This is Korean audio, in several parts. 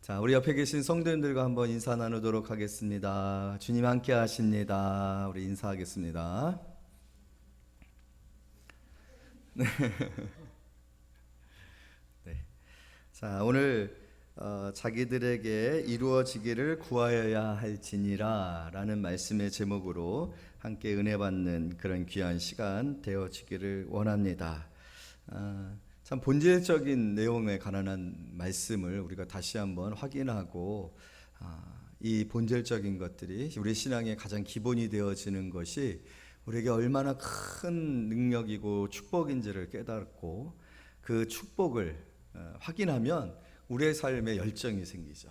자, 우리 옆에 계신 성도님들과 한번 인사 나누도록 하겠습니다. 주님 함께 하십니다. 우리 인사하겠습니다. 네. 자, 오늘 자기들에게 이루어지기를 구하여야 할지니라 라는 말씀의 제목으로 함께 은혜 받는 그런 귀한 시간 되어지기를 원합니다. 참 본질적인 내용에 관한 말씀을 우리가 다시 한번 확인하고 이 본질적인 것들이 우리 신앙의 가장 기본이 되어지는 것이 우리에게 얼마나 큰 능력이고 축복인지를 깨닫고 그 축복을 확인하면 우리의 삶에 열정이 생기죠.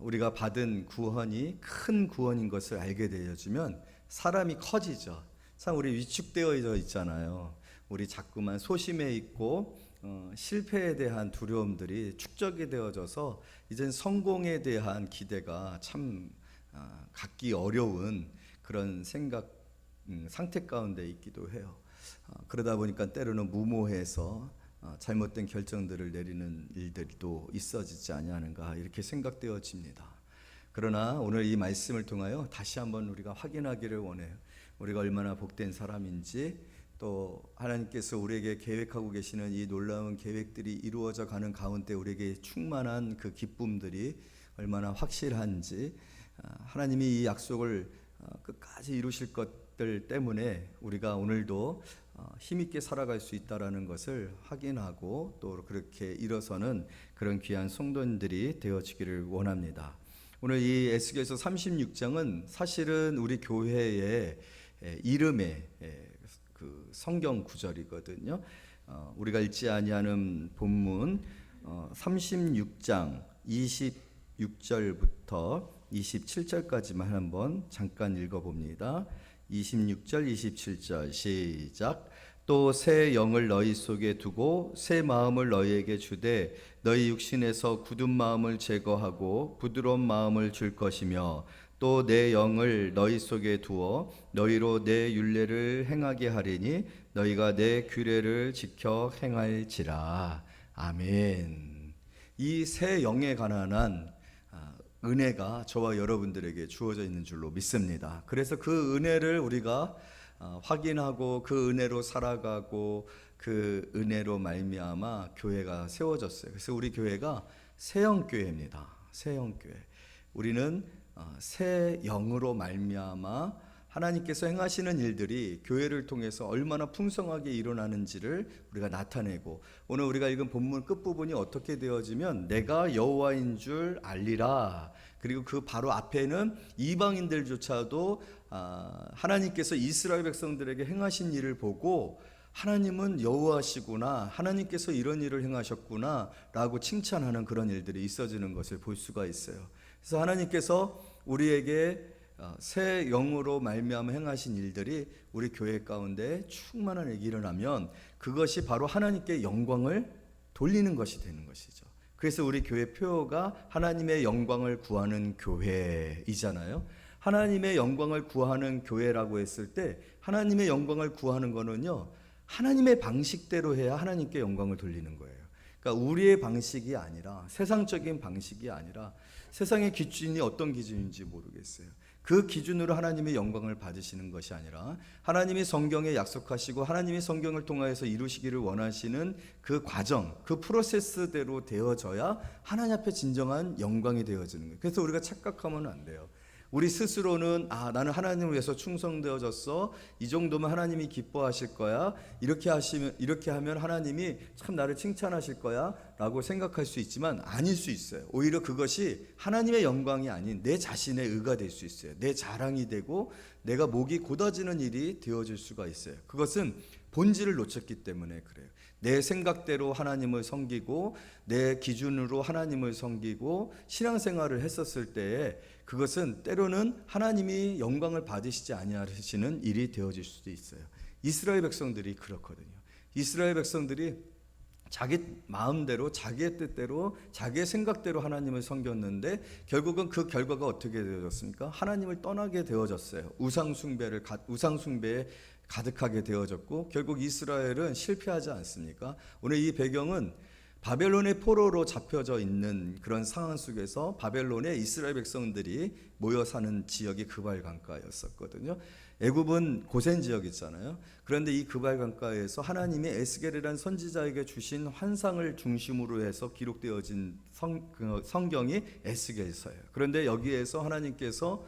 우리가 받은 구원이 큰 구원인 것을 알게 되어지면 사람이 커지죠. 참 우리 위축되어 있잖아요. 우리 자꾸만 소심해 있고 실패에 대한 두려움들이 축적이 되어져서 이젠 성공에 대한 기대가 참 갖기 어려운 그런 상태 가운데 있기도 해요. 그러다 보니까 때로는 무모해서 잘못된 결정들을 내리는 일들도 있어지지 아니하는가 이렇게 생각되어집니다. 그러나 오늘 이 말씀을 통하여 다시 한번 우리가 확인하기를 원해요. 우리가 얼마나 복된 사람인지, 또 하나님께서 우리에게 계획하고 계시는 이 놀라운 계획들이 이루어져 가는 가운데 우리에게 충만한 그 기쁨들이 얼마나 확실한지, 하나님이 이 약속을 끝까지 이루실 것들 때문에 우리가 오늘도 힘있게 살아갈 수 있다라는 것을 확인하고 또 그렇게 일어서는 그런 귀한 성도님들이 되어지기를 원합니다. 오늘 이 에스겔서 36장은 사실은 우리 교회의 이름의 그 성경 구절이거든요. 우리가 읽지 아니하는 본문 36장 26절부터 27절까지만 한번 잠깐 읽어봅니다. 26절 27절 시작. 또 새 영을 너희 속에 두고 새 마음을 너희에게 주되 너희 육신에서 굳은 마음을 제거하고 부드러운 마음을 줄 것이며 또 내 영을 너희 속에 두어 너희로 내 율례를 행하게 하리니 너희가 내 규례를 지켜 행할지라. 아멘. 이 새 영에 관한 은혜가 저와 여러분들에게 주어져 있는 줄로 믿습니다. 그래서 그 은혜를 우리가 확인하고 그 은혜로 살아가고 그 은혜로 말미암아 교회가 세워졌어요. 그래서 우리 교회가 새영교회입니다. 새영교회. 우리는 새 영으로 말미암아 하나님께서 행하시는 일들이 교회를 통해서 얼마나 풍성하게 일어나는지를 우리가 나타내고, 오늘 우리가 읽은 본문 끝부분이 어떻게 되어지면 내가 여호와인 줄 알리라. 그리고 그 바로 앞에는 이방인들조차도 하나님께서 이스라엘 백성들에게 행하신 일을 보고 하나님은 여호와시구나, 하나님께서 이런 일을 행하셨구나 라고 칭찬하는 그런 일들이 있어지는 것을 볼 수가 있어요. 그래서 하나님께서 우리에게 새 영으로 말미암아 행하신 일들이 우리 교회 가운데 충만하게 일어나면 그것이 바로 하나님께 영광을 돌리는 것이 되는 것이죠. 그래서 우리 교회 표어가 하나님의 영광을 구하는 교회이잖아요. 하나님의 영광을 구하는 교회라고 했을 때 하나님의 영광을 구하는 거는요, 하나님의 방식대로 해야 하나님께 영광을 돌리는 거예요. 그러니까 우리의 방식이 아니라, 세상적인 방식이 아니라, 세상의 기준이 어떤 기준인지 모르겠어요. 그 기준으로 하나님의 영광을 받으시는 것이 아니라 하나님이 성경에 약속하시고 하나님이 성경을 통하여서 이루시기를 원하시는 그 과정, 그 프로세스대로 되어져야 하나님 앞에 진정한 영광이 되어지는 거예요. 그래서 우리가 착각하면 안 돼요. 우리 스스로는 나는 하나님을 위해서 충성되어졌어, 이 정도면 하나님이 기뻐하실 거야, 이렇게 하면 하나님이 참 나를 칭찬하실 거야 라고 생각할 수 있지만 아닐 수 있어요. 오히려 그것이 하나님의 영광이 아닌 내 자신의 의가 될 수 있어요. 내 자랑이 되고 내가 목이 곧아지는 일이 되어질 수가 있어요. 그것은 본질을 놓쳤기 때문에 그래요. 내 생각대로 하나님을 섬기고 내 기준으로 하나님을 섬기고 신앙생활을 했었을 때에 그것은 때로는 하나님이 영광을 받으시지 아니하시는 일이 되어질 수도 있어요. 이스라엘 백성들이 그렇거든요. 이스라엘 백성들이 자기 마음대로, 자기의 뜻대로, 자기의 생각대로 하나님을 섬겼는데 결국은 그 결과가 어떻게 되어졌습니까? 하나님을 떠나게 되어졌어요. 우상숭배에 가득하게 되어졌고 결국 이스라엘은 실패하지 않습니까? 오늘 이 배경은 바벨론의 포로로 잡혀져 있는 그런 상황 속에서 바벨론에 이스라엘 백성들이 모여 사는 지역이 그발 강가였었거든요. 애굽은 고센 지역이잖아요. 그런데 이 그발 강가에서 하나님이 에스겔이라는 선지자에게 주신 환상을 중심으로 해서 기록되어진 성경이 에스겔서예요. 그런데 여기에서 하나님께서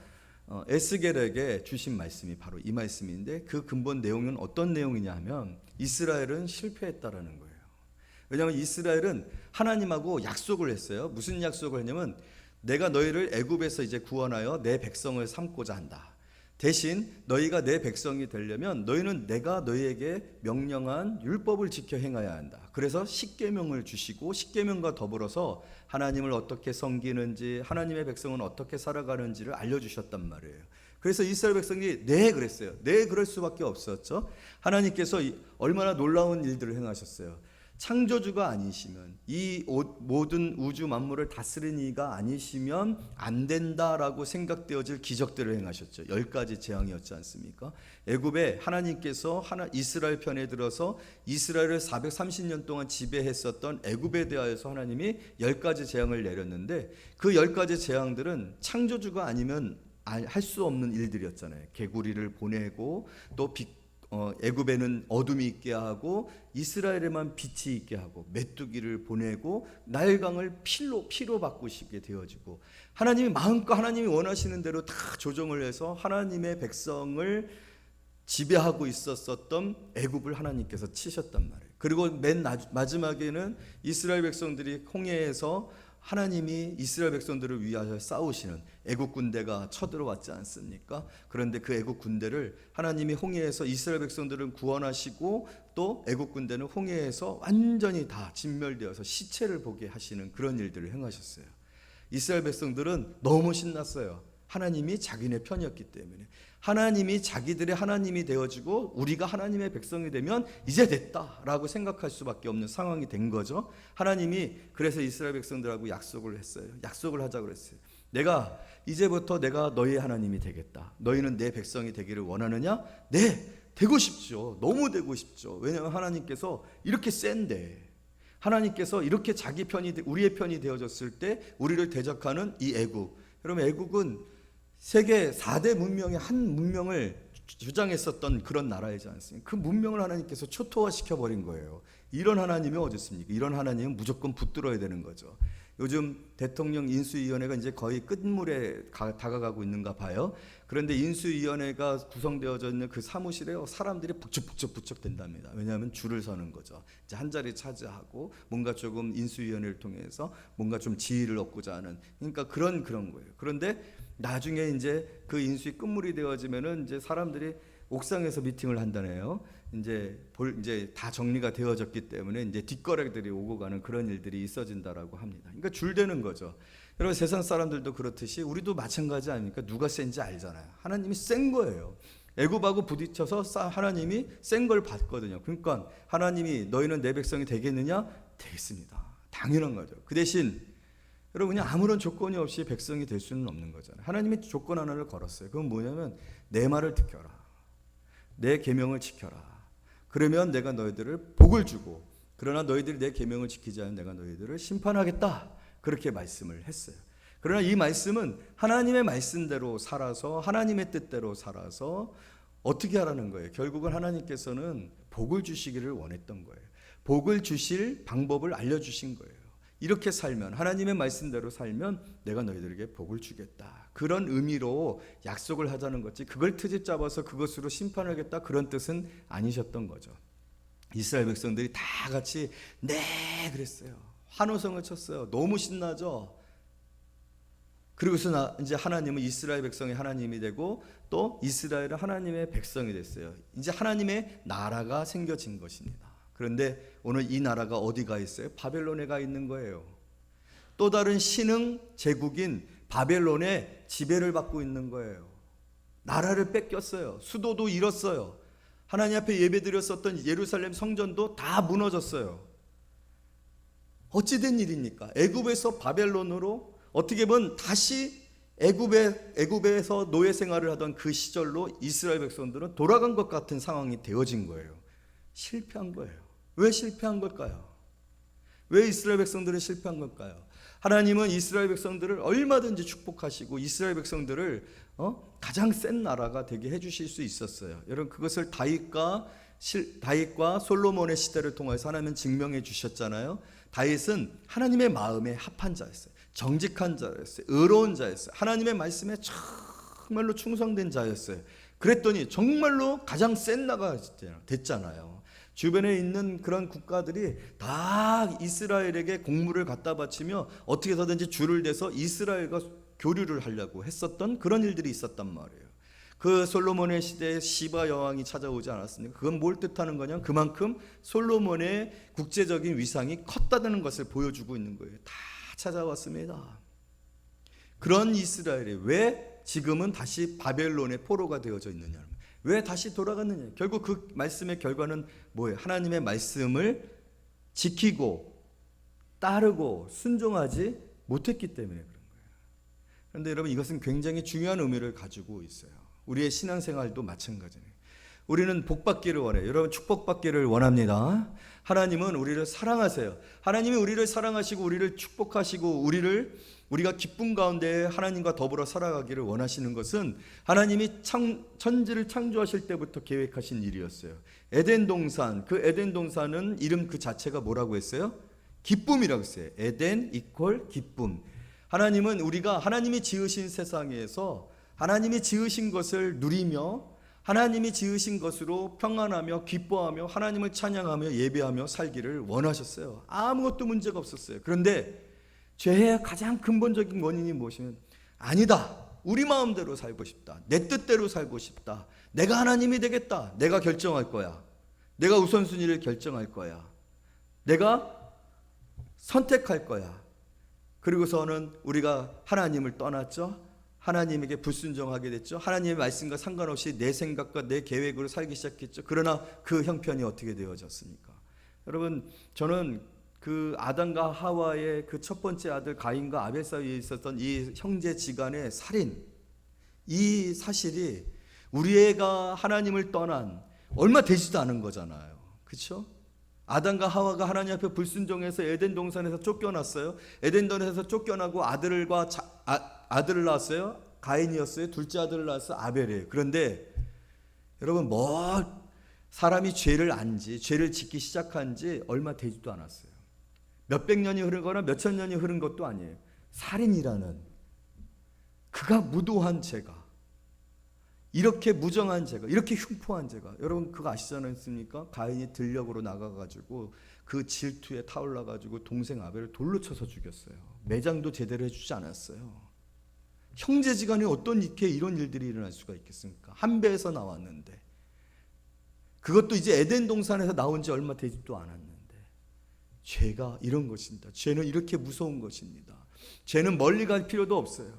에스겔에게 주신 말씀이 바로 이 말씀인데, 그 근본 내용은 어떤 내용이냐 하면 이스라엘은 실패했다라는 거예요. 왜냐하면 이스라엘은 하나님하고 약속을 했어요. 무슨 약속을 했냐면, 내가 너희를 애굽에서 이제 구원하여 내 백성을 삼고자 한다. 대신 너희가 내 백성이 되려면 너희는 내가 너희에게 명령한 율법을 지켜 행해야 한다. 그래서 십계명을 주시고, 십계명과 더불어서 하나님을 어떻게 섬기는지, 하나님의 백성은 어떻게 살아가는지를 알려주셨단 말이에요. 그래서 이스라엘 백성이 네 그랬어요. 네 그럴 수밖에 없었죠. 하나님께서 얼마나 놀라운 일들을 행하셨어요. 창조주가 아니시면, 이 모든 우주 만물을 다스리는 이가 아니시면 안 된다라고 생각되어질 기적들을 행하셨죠. 10가지 재앙이었지 않습니까? 애굽에 하나님께서 이스라엘 편에 들어서 이스라엘을 430년 동안 지배했었던 애굽에 대하여서 하나님이 10가지 재앙을 내렸는데, 그 10가지 재앙들은 창조주가 아니면 할 수 없는 일들이었잖아요. 개구리를 보내고, 또 애굽에는 어둠이 있게 하고, 이스라엘에만 빛이 있게 하고, 메뚜기를 보내고, 나일강을 피로 바꾸시게 되어지고, 하나님이 마음껏 하나님이 원하시는 대로 다 조정을 해서 하나님의 백성을 지배하고 있었던 애굽을 하나님께서 치셨단 말이에요. 그리고 맨 마지막에는 이스라엘 백성들이 홍해에서 하나님이 이스라엘 백성들을 위하여 싸우시는 애국 군대가 쳐들어왔지 않습니까? 그런데 그 애국 군대를 하나님이 홍해에서 이스라엘 백성들을 구원하시고, 또 애국 군대는 홍해에서 완전히 다 진멸되어서 시체를 보게 하시는 그런 일들을 행하셨어요. 이스라엘 백성들은 너무 신났어요. 하나님이 자기네 편이었기 때문에. 하나님이 자기들의 하나님이 되어지고 우리가 하나님의 백성이 되면 이제 됐다라고 생각할 수밖에 없는 상황이 된 거죠. 하나님이 그래서 이스라엘 백성들하고 약속을 했어요. 약속을 하자고 그랬어요. 이제부터 내가 너희의 하나님이 되겠다. 너희는 내 백성이 되기를 원하느냐? 네, 되고 싶죠. 너무 되고 싶죠. 왜냐하면 하나님께서 이렇게 센데, 하나님께서 이렇게 자기 편이, 우리의 편이 되어졌을 때 우리를 대적하는 이 애국. 여러분, 애국은 세계 4대 문명의 한 문명을 주장했었던 그런 나라이지 않습니까? 그 문명을 하나님께서 초토화시켜버린 거예요. 이런 하나님이 어디 있습니까? 이런 하나님은 무조건 붙들어야 되는 거죠. 요즘 대통령 인수위원회가 이제 거의 끝물에 다가가고 있는가 봐요. 그런데 인수위원회가 구성되어져 있는 그 사무실에 사람들이 북적북적 된답니다. 왜냐하면 줄을 서는 거죠. 이제 한 자리 차지하고 뭔가 조금 인수위원회를 통해서 뭔가 좀 지위를 얻고자 하는, 그러니까 그런 거예요. 그런데 나중에 이제 그 인수위 끝물이 되어지면은 이제 사람들이 옥상에서 미팅을 한다네요. 이제 다 정리가 되어졌기 때문에 이제 뒷거래들이 오고 가는 그런 일들이 있어진다라고 합니다. 그러니까 줄되는 거죠. 여러분, 세상 사람들도 그렇듯이 우리도 마찬가지 아닙니까? 누가 센지 알잖아요. 하나님이 센 거예요. 애굽하고 부딪혀서 하나님이 센 걸 봤거든요. 그러니까 하나님이 너희는 내 백성이 되겠느냐? 되겠습니다. 당연한 거죠. 그 대신 여러분, 그냥 아무런 조건이 없이 백성이 될 수는 없는 거잖아요. 하나님이 조건 하나를 걸었어요. 그건 뭐냐면 내 말을 지켜라. 내 계명을 지켜라. 그러면 내가 너희들을 복을 주고, 그러나 너희들이 내 계명을 지키지 않으면 내가 너희들을 심판하겠다. 그렇게 말씀을 했어요. 그러나 이 말씀은 하나님의 말씀대로 살아서, 하나님의 뜻대로 살아서 어떻게 하라는 거예요? 결국은 하나님께서는 복을 주시기를 원했던 거예요. 복을 주실 방법을 알려주신 거예요. 이렇게 살면, 하나님의 말씀대로 살면 내가 너희들에게 복을 주겠다. 그런 의미로 약속을 하자는 거지, 그걸 트집 잡아서 그것으로 심판하겠다, 그런 뜻은 아니셨던 거죠. 이스라엘 백성들이 다 같이 네 그랬어요. 환호성을 쳤어요. 너무 신나죠. 그리고서 이제 하나님은 이스라엘 백성의 하나님이 되고, 또 이스라엘은 하나님의 백성이 됐어요. 이제 하나님의 나라가 생겨진 것입니다. 그런데 오늘 이 나라가 어디가 있어요? 바벨론에 가 있는 거예요. 또 다른 신흥 제국인 바벨론의 지배를 받고 있는 거예요. 나라를 뺏겼어요. 수도도 잃었어요. 하나님 앞에 예배드렸었던 예루살렘 성전도 다 무너졌어요. 어찌된 일입니까? 애굽에서 바벨론으로, 어떻게 보면 다시 애굽에서 노예 생활을 하던 그 시절로 이스라엘 백성들은 돌아간 것 같은 상황이 되어진 거예요. 실패한 거예요. 왜 실패한 걸까요? 왜 이스라엘 백성들은 실패한 걸까요? 하나님은 이스라엘 백성들을 얼마든지 축복하시고 이스라엘 백성들을 가장 센 나라가 되게 해주실 수 있었어요. 여러분, 그것을 다윗과 솔로몬의 시대를 통해서 하나님은 증명해 주셨잖아요. 다윗은 하나님의 마음에 합한 자였어요. 정직한 자였어요. 의로운 자였어요. 하나님의 말씀에 정말로 충성된 자였어요. 그랬더니 정말로 가장 센 나라가 됐잖아요. 주변에 있는 그런 국가들이 다 이스라엘에게 공물을 갖다 바치며 어떻게 해서든지 줄을 대서 이스라엘과 교류를 하려고 했었던 그런 일들이 있었단 말이에요. 그 솔로몬의 시대에 시바 여왕이 찾아오지 않았습니까? 그건 뭘 뜻하는 거냐? 그만큼 솔로몬의 국제적인 위상이 컸다는 것을 보여주고 있는 거예요. 다 찾아왔습니다. 그런 이스라엘이 왜 지금은 다시 바벨론의 포로가 되어져 있느냐? 왜 다시 돌아갔느냐? 결국 그 말씀의 결과는 뭐예요? 하나님의 말씀을 지키고 따르고 순종하지 못했기 때문에 그런 거예요. 그런데 여러분, 이것은 굉장히 중요한 의미를 가지고 있어요. 우리의 신앙생활도 마찬가지예요. 우리는 복받기를 원해요. 여러분, 축복받기를 원합니다. 하나님은 우리를 사랑하세요. 하나님이 우리를 사랑하시고 우리를 축복하시고 우리가 기쁨 가운데 하나님과 더불어 살아가기를 원하시는 것은 하나님이 천지를 창조하실 때부터 계획하신 일이었어요. 에덴 동산, 그 에덴 동산은 이름 그 자체가 뭐라고 했어요? 기쁨이라고 했어요. 에덴 이퀄 기쁨. 하나님은 우리가 하나님이 지으신 세상에서 하나님이 지으신 것을 누리며 하나님이 지으신 것으로 평안하며 기뻐하며 하나님을 찬양하며 예배하며 살기를 원하셨어요. 아무것도 문제가 없었어요. 그런데 죄의 가장 근본적인 원인이 무엇이면, 아니다, 우리 마음대로 살고 싶다, 내 뜻대로 살고 싶다, 내가 하나님이 되겠다, 내가 결정할 거야, 내가 우선순위를 결정할 거야, 내가 선택할 거야. 그리고서는 우리가 하나님을 떠났죠. 하나님에게 불순종하게 됐죠. 하나님의 말씀과 상관없이 내 생각과 내 계획으로 살기 시작했죠. 그러나 그 형편이 어떻게 되어졌습니까? 여러분, 저는 그 아담과 하와의 그 첫 번째 아들 가인과 아벨 사이에 있었던 이 형제지간의 살인, 이 사실이 우리 애가 하나님을 떠난 얼마 되지도 않은 거잖아요. 그렇죠? 아담과 하와가 하나님 앞에 불순종해서 에덴 동산에서 쫓겨났어요. 에덴 동산에서 쫓겨나고 아들을 낳았어요. 가인이었어요. 둘째 아들을 낳았어요. 아벨이에요. 그런데 여러분, 사람이 죄를 짓기 시작한 지 얼마 되지도 않았어요. 몇백 년이 흐르거나 몇천 년이 흐른 것도 아니에요. 살인이라는 그가 무도한 죄가, 이렇게 무정한 죄가, 이렇게 흉포한 죄가, 여러분 그거 아시지 않습니까? 가인이 들녘으로 나가가지고 그 질투에 타올라가지고 동생 아벨을 돌로 쳐서 죽였어요. 매장도 제대로 해주지 않았어요. 형제지간에 어떤 이런 일들이 일어날 수가 있겠습니까? 한 배에서 나왔는데, 그것도 이제 에덴 동산에서 나온 지 얼마 되지도 않았는데, 죄가 이런 것입니다. 죄는 이렇게 무서운 것입니다. 죄는 멀리 갈 필요도 없어요.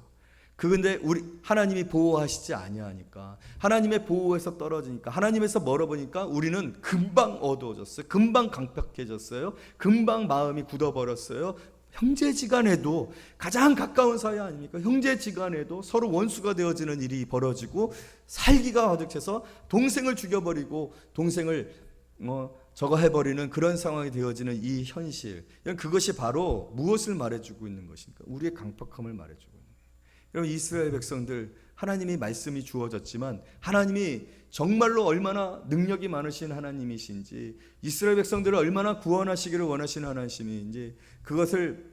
그런데 하나님이 보호하시지 아니하니까, 하나님의 보호에서 떨어지니까, 하나님에서 멀어보니까 우리는 금방 어두워졌어요. 금방 강팍해졌어요. 금방 마음이 굳어버렸어요. 형제지간에도, 가장 가까운 사이 아닙니까? 형제지간에도 서로 원수가 되어지는 일이 벌어지고 살기가 가득해서 동생을 죽여버리고 동생을 저거 해버리는 그런 상황이 되어지는 이 현실, 그것이 바로 무엇을 말해주고 있는 것입니까? 우리의 강팍함을 말해주고 있는 거예요. 여러분, 이스라엘 백성들, 하나님이 말씀이 주어졌지만 하나님이 정말로 얼마나 능력이 많으신 하나님이신지, 이스라엘 백성들을 얼마나 구원하시기를 원하시는 하나님인지 그것을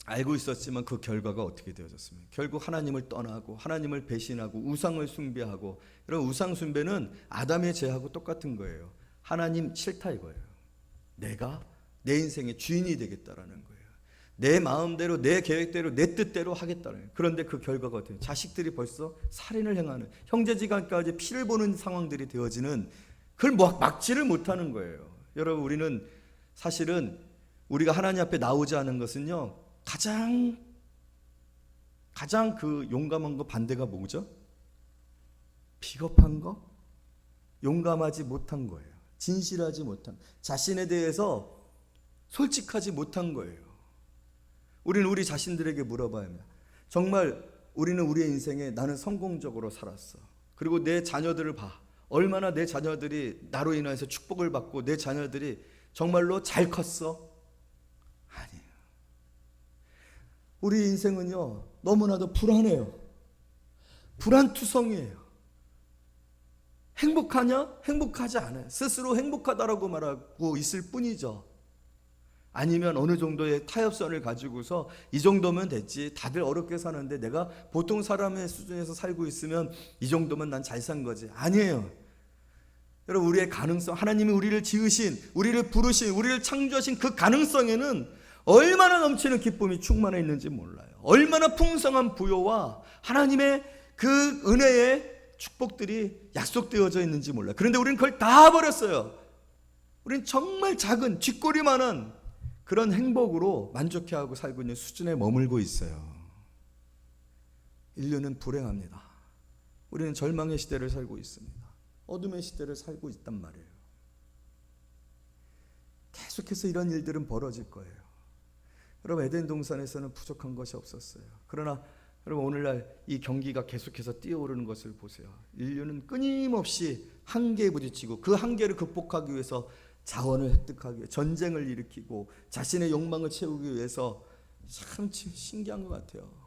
알고 있었지만 그 결과가 어떻게 되어졌습니까? 결국 하나님을 떠나고 하나님을 배신하고 우상을 숭배하고, 이런 우상 숭배는 아담의 죄하고 똑같은 거예요. 하나님 싫다 이거예요. 내가 내 인생의 주인이 되겠다라는 거예요. 내 마음대로, 내 계획대로, 내 뜻대로 하겠다는 거예요. 그런데 그 결과가 어때요? 자식들이 벌써 살인을 행하는, 형제지간까지 피를 보는 상황들이 되어지는, 그걸 막지를 못하는 거예요. 여러분, 우리는 사실은 우리가 하나님 앞에 나오지 않은 것은요, 가장 그 용감한 거 반대가 뭐죠? 비겁한 거? 용감하지 못한 거예요. 진실하지 못한, 자신에 대해서 솔직하지 못한 거예요. 우리는 우리 자신들에게 물어봐야 합니다. 정말 우리는 우리의 인생에 나는 성공적으로 살았어, 그리고 내 자녀들을 봐, 얼마나 내 자녀들이 나로 인해서 축복을 받고 내 자녀들이 정말로 잘 컸어? 아니에요. 우리 인생은요, 너무나도 불안해요. 불안투성이에요. 행복하냐? 행복하지 않아요. 스스로 행복하다라고 말하고 있을 뿐이죠. 아니면 어느 정도의 타협선을 가지고서 이 정도면 됐지, 다들 어렵게 사는데 내가 보통 사람의 수준에서 살고 있으면 이 정도면 난 잘 산 거지. 아니에요. 여러분, 우리의 가능성, 하나님이 우리를 지으신, 우리를 부르신, 우리를 창조하신 그 가능성에는 얼마나 넘치는 기쁨이 충만해 있는지 몰라요. 얼마나 풍성한 부요와 하나님의 그 은혜의 축복들이 약속되어져 있는지 몰라요. 그런데 우리는 그걸 다 버렸어요. 우리는 정말 작은 쥐꼬리만한 그런 행복으로 만족해하고 살고 있는 수준에 머물고 있어요. 인류는 불행합니다. 우리는 절망의 시대를 살고 있습니다. 어둠의 시대를 살고 있단 말이에요. 계속해서 이런 일들은 벌어질 거예요. 여러분, 에덴 동산에서는 부족한 것이 없었어요. 그러나 여러분, 오늘날 이 경기가 계속해서 뛰어오르는 것을 보세요. 인류는 끊임없이 한계에 부딪히고 그 한계를 극복하기 위해서 자원을 획득하기 위해 전쟁을 일으키고 자신의 욕망을 채우기 위해서 참 신기한 것 같아요.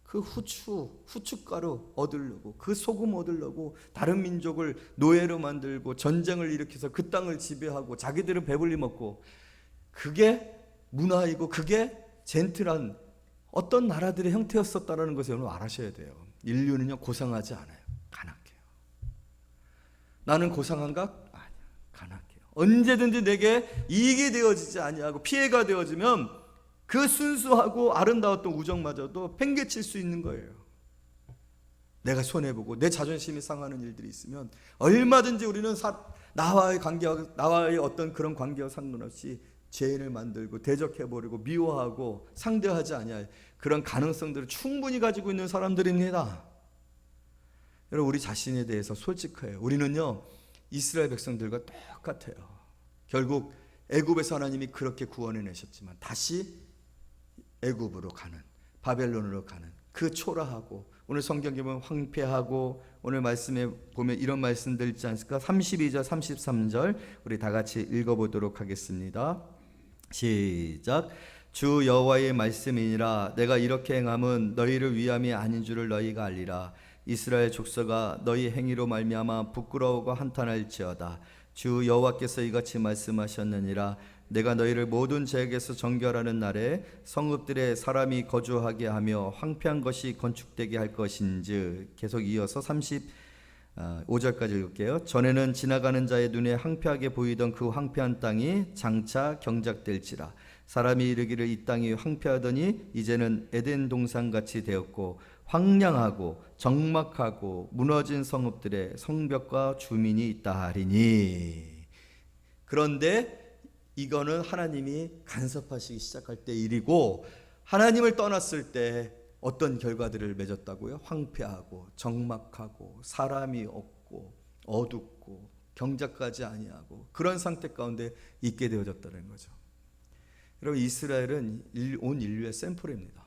그 후춧가루 얻으려고, 그 소금 얻으려고 다른 민족을 노예로 만들고 전쟁을 일으켜서 그 땅을 지배하고 자기들은 배불리 먹고, 그게 문화이고 그게 젠틀한 어떤 나라들의 형태였었다는 것을 오늘 알아셔야 돼요. 인류는요, 고상하지 않아요. 간악해요. 나는 고상한가? 아니야, 간악해요. 언제든지 내게 이익이 되어지지 아니하고 피해가 되어지면 그 순수하고 아름다웠던 우정마저도 팽개칠 수 있는 거예요. 내가 손해보고 내 자존심이 상하는 일들이 있으면 얼마든지 우리는 나와의 어떤 그런 관계와 상관없이 죄인을 만들고 대적해버리고 미워하고 상대하지 아니할 그런 가능성들을 충분히 가지고 있는 사람들입니다. 여러분, 우리 자신에 대해서 솔직해요. 우리는요, 이스라엘 백성들과 똑같아요. 결국 애굽에서 하나님이 그렇게 구원해내셨지만 다시 애굽으로 가는, 바벨론으로 가는 그 초라하고, 오늘 성경에 보면 황폐하고, 오늘 말씀에 보면 이런 말씀들 있지 않습니까? 32절 33절 우리 다 같이 읽어보도록 하겠습니다. 시작. 주 여호와의 말씀이니라. 내가 이렇게 행함은 너희를 위함이 아닌 줄을 너희가 알리라. 이스라엘 족속아, 너희 행위로 말미암아 부끄러워하고 한탄할지어다. 주 여호와께서 이같이 말씀하셨느니라. 내가 너희를 모든 죄악에서 정결하는 날에 성읍들에 사람이 거주하게 하며 황폐한 것이 건축되게 할 것인즉. 계속 이어서 35절까지 읽을게요. 전에는 지나가는 자의 눈에 황폐하게 보이던 그 황폐한 땅이 장차 경작될지라. 사람이 이르기를 이 땅이 황폐하더니 이제는 에덴 동산같이 되었고 황량하고 적막하고 무너진 성읍들에 성벽과 주민이 있다 하리니. 그런데 이거는 하나님이 간섭하시기 시작할 때 일이고, 하나님을 떠났을 때 어떤 결과들을 맺었다고요? 황폐하고 적막하고 사람이 없고 어둡고 경작까지 아니하고 그런 상태 가운데 있게 되어졌다는 거죠. 여러분, 이스라엘은 온 인류의 샘플입니다.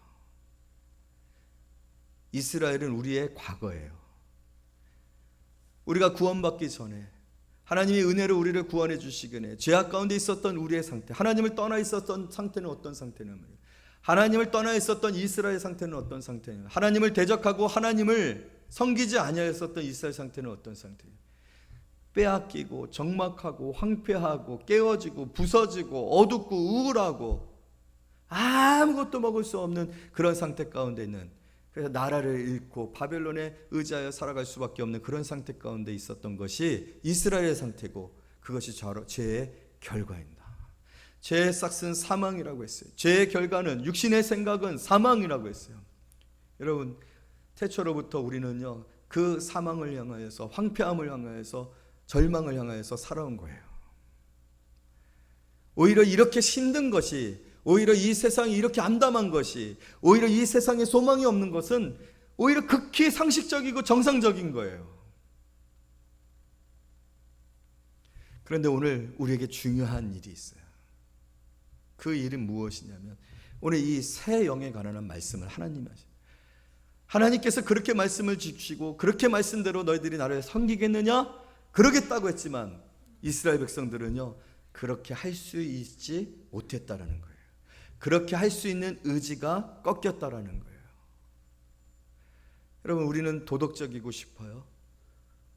이스라엘은 우리의 과거예요. 우리가 구원받기 전에 하나님이 은혜로 우리를 구원해 주시기에 죄악 가운데 있었던 우리의 상태, 하나님을 떠나 있었던 상태는 어떤 상태냐면, 하나님을 떠나 있었던 이스라엘 상태는 어떤 상태냐면, 하나님을 대적하고 하나님을 섬기지 아니하였었던 이스라엘 상태는 어떤 상태예요? 빼앗기고 적막하고 황폐하고 깨어지고 부서지고 어둡고 우울하고 아무것도 먹을 수 없는 그런 상태 가운데 있는, 그래서 나라를 잃고 바벨론에 의지하여 살아갈 수밖에 없는 그런 상태 가운데 있었던 것이 이스라엘의 상태고, 그것이 죄의 결과입니다. 죄의 싹은 사망이라고 했어요. 죄의 결과는, 육신의 생각은 사망이라고 했어요. 여러분, 태초로부터 우리는요, 그 사망을 향하여서, 황폐함을 향하여서, 절망을 향하여서 살아온 거예요. 오히려 이렇게 힘든 것이, 오히려 이 세상이 이렇게 암담한 것이, 오히려 이 세상에 소망이 없는 것은 오히려 극히 상식적이고 정상적인 거예요. 그런데 오늘 우리에게 중요한 일이 있어요. 그 일은 무엇이냐면, 오늘 이 새 영에 관한 말씀을 하나님이 하셔요. 하나님께서 그렇게 말씀을 주시고 그렇게 말씀대로 너희들이 나를 섬기겠느냐? 그러겠다고 했지만 이스라엘 백성들은요, 그렇게 할 수 있지 못했다라는 거예요. 그렇게 할 수 있는 의지가 꺾였다라는 거예요. 여러분, 우리는 도덕적이고 싶어요.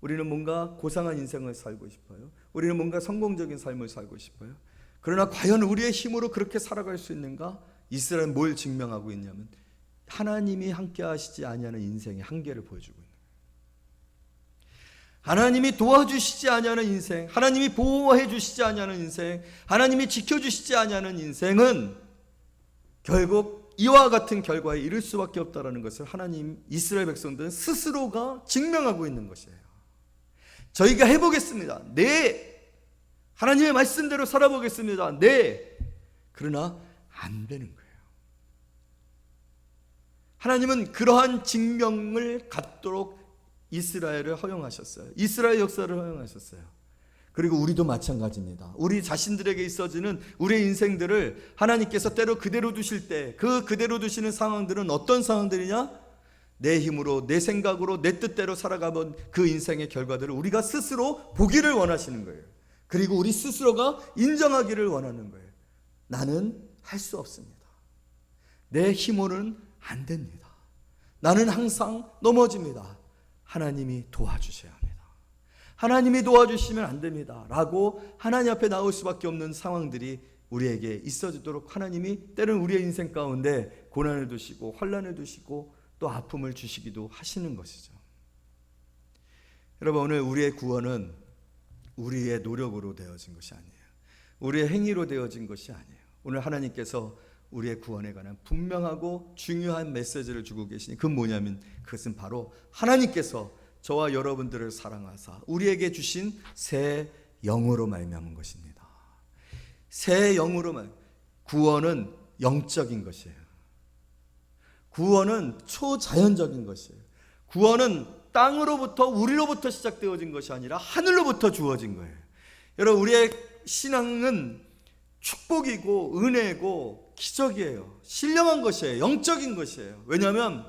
우리는 뭔가 고상한 인생을 살고 싶어요. 우리는 뭔가 성공적인 삶을 살고 싶어요. 그러나 과연 우리의 힘으로 그렇게 살아갈 수 있는가? 이스라엘은 뭘 증명하고 있냐면 하나님이 함께 하시지 아니하는 인생의 한계를 보여주고 있는 거예요. 하나님이 도와주시지 아니하는 인생, 하나님이 보호해 주시지 아니하는 인생, 하나님이 지켜주시지 아니하는 인생은 결국 이와 같은 결과에 이를 수밖에 없다는 것을 하나님, 이스라엘 백성들은 스스로가 증명하고 있는 것이에요. 저희가 해보겠습니다. 네. 하나님의 말씀대로 살아보겠습니다. 네. 그러나 안 되는 거예요. 하나님은 그러한 증명을 갖도록 이스라엘을 허용하셨어요. 이스라엘 역사를 허용하셨어요. 그리고 우리도 마찬가지입니다. 우리 자신들에게 있어지는 우리의 인생들을 하나님께서 때로 그대로 두실 때, 그 그대로 두시는 상황들은 어떤 상황들이냐? 내 힘으로, 내 생각으로, 내 뜻대로 살아가본 그 인생의 결과들을 우리가 스스로 보기를 원하시는 거예요. 그리고 우리 스스로가 인정하기를 원하는 거예요. 나는 할 수 없습니다. 내 힘으로는 안 됩니다. 나는 항상 넘어집니다. 하나님이 도와주셔야 합니다. 하나님이 도와주시면 안 됩니다 라고 하나님 앞에 나올 수밖에 없는 상황들이 우리에게 있어지도록 하나님이 때로는 우리의 인생 가운데 고난을 두시고 환난을 두시고 또 아픔을 주시기도 하시는 것이죠. 여러분, 오늘 우리의 구원은 우리의 노력으로 되어진 것이 아니에요. 우리의 행위로 되어진 것이 아니에요. 오늘 하나님께서 우리의 구원에 관한 분명하고 중요한 메시지를 주고 계시니 그건 뭐냐면 그것은 바로 하나님께서 저와 여러분들을 사랑하사 우리에게 주신 새 영으로 말미암은 것입니다. 새 영으로만. 구원은 영적인 것이에요. 구원은 초자연적인 것이에요. 구원은 땅으로부터, 우리로부터 시작되어진 것이 아니라 하늘로부터 주어진 거예요. 여러분, 우리의 신앙은 축복이고 은혜고 기적이에요. 신령한 것이에요. 영적인 것이에요. 왜냐하면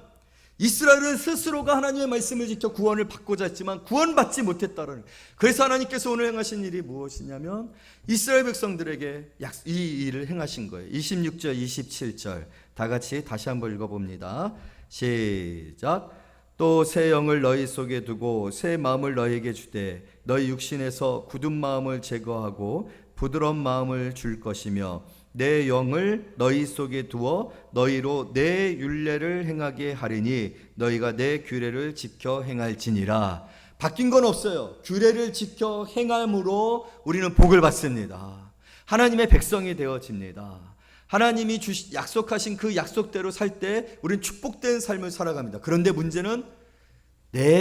이스라엘은 스스로가 하나님의 말씀을 지켜 구원을 받고자 했지만 구원받지 못했다는. 그래서 하나님께서 오늘 행하신 일이 무엇이냐면 이스라엘 백성들에게 이 일을 행하신 거예요. 26절 27절 다 같이 다시 한번 읽어봅니다. 시작. 또 새 영을 너희 속에 두고 새 마음을 너희에게 주되 너희 육신에서 굳은 마음을 제거하고 부드러운 마음을 줄 것이며 내 영을 너희 속에 두어 너희로 내 율례를 행하게 하리니 너희가 내 규례를 지켜 행할지니라. 바뀐 건 없어요. 규례를 지켜 행함으로 우리는 복을 받습니다. 하나님의 백성이 되어집니다. 하나님이 약속하신 그 약속대로 살 때 우리는 축복된 삶을 살아갑니다. 그런데 문제는 내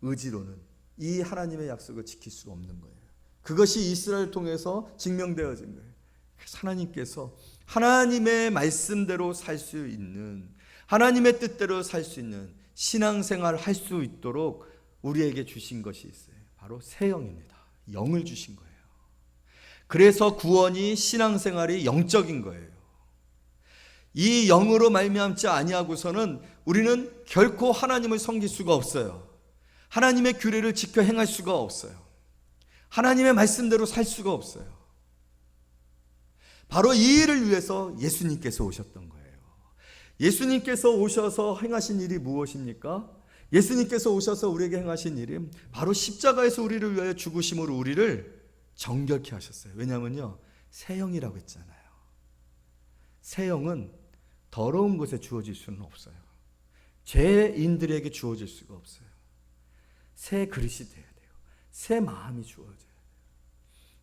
의지로는 이 하나님의 약속을 지킬 수가 없는 거예요. 그것이 이스라엘을 통해서 증명되어진 거예요. 그래서 하나님께서 하나님의 말씀대로 살 수 있는, 하나님의 뜻대로 살 수 있는 신앙생활을 할 수 있도록 우리에게 주신 것이 있어요. 바로 새 영입니다. 영을 주신 거예요. 그래서 구원이, 신앙생활이 영적인 거예요. 이 영으로 말미암지 아니하고서는 우리는 결코 하나님을 섬길 수가 없어요. 하나님의 규례를 지켜 행할 수가 없어요. 하나님의 말씀대로 살 수가 없어요. 바로 이 일을 위해서 예수님께서 오셨던 거예요. 예수님께서 오셔서 행하신 일이 무엇입니까? 예수님께서 오셔서 우리에게 행하신 일이 바로 십자가에서 우리를 위하여 죽으심으로 우리를 정결케 하셨어요. 왜냐하면요, 새 영이라고 했잖아요. 새 영은 더러운 곳에 주어질 수는 없어요. 죄인들에게 주어질 수가 없어요. 새 그릇이 돼야 돼요. 새 마음이 주어져요.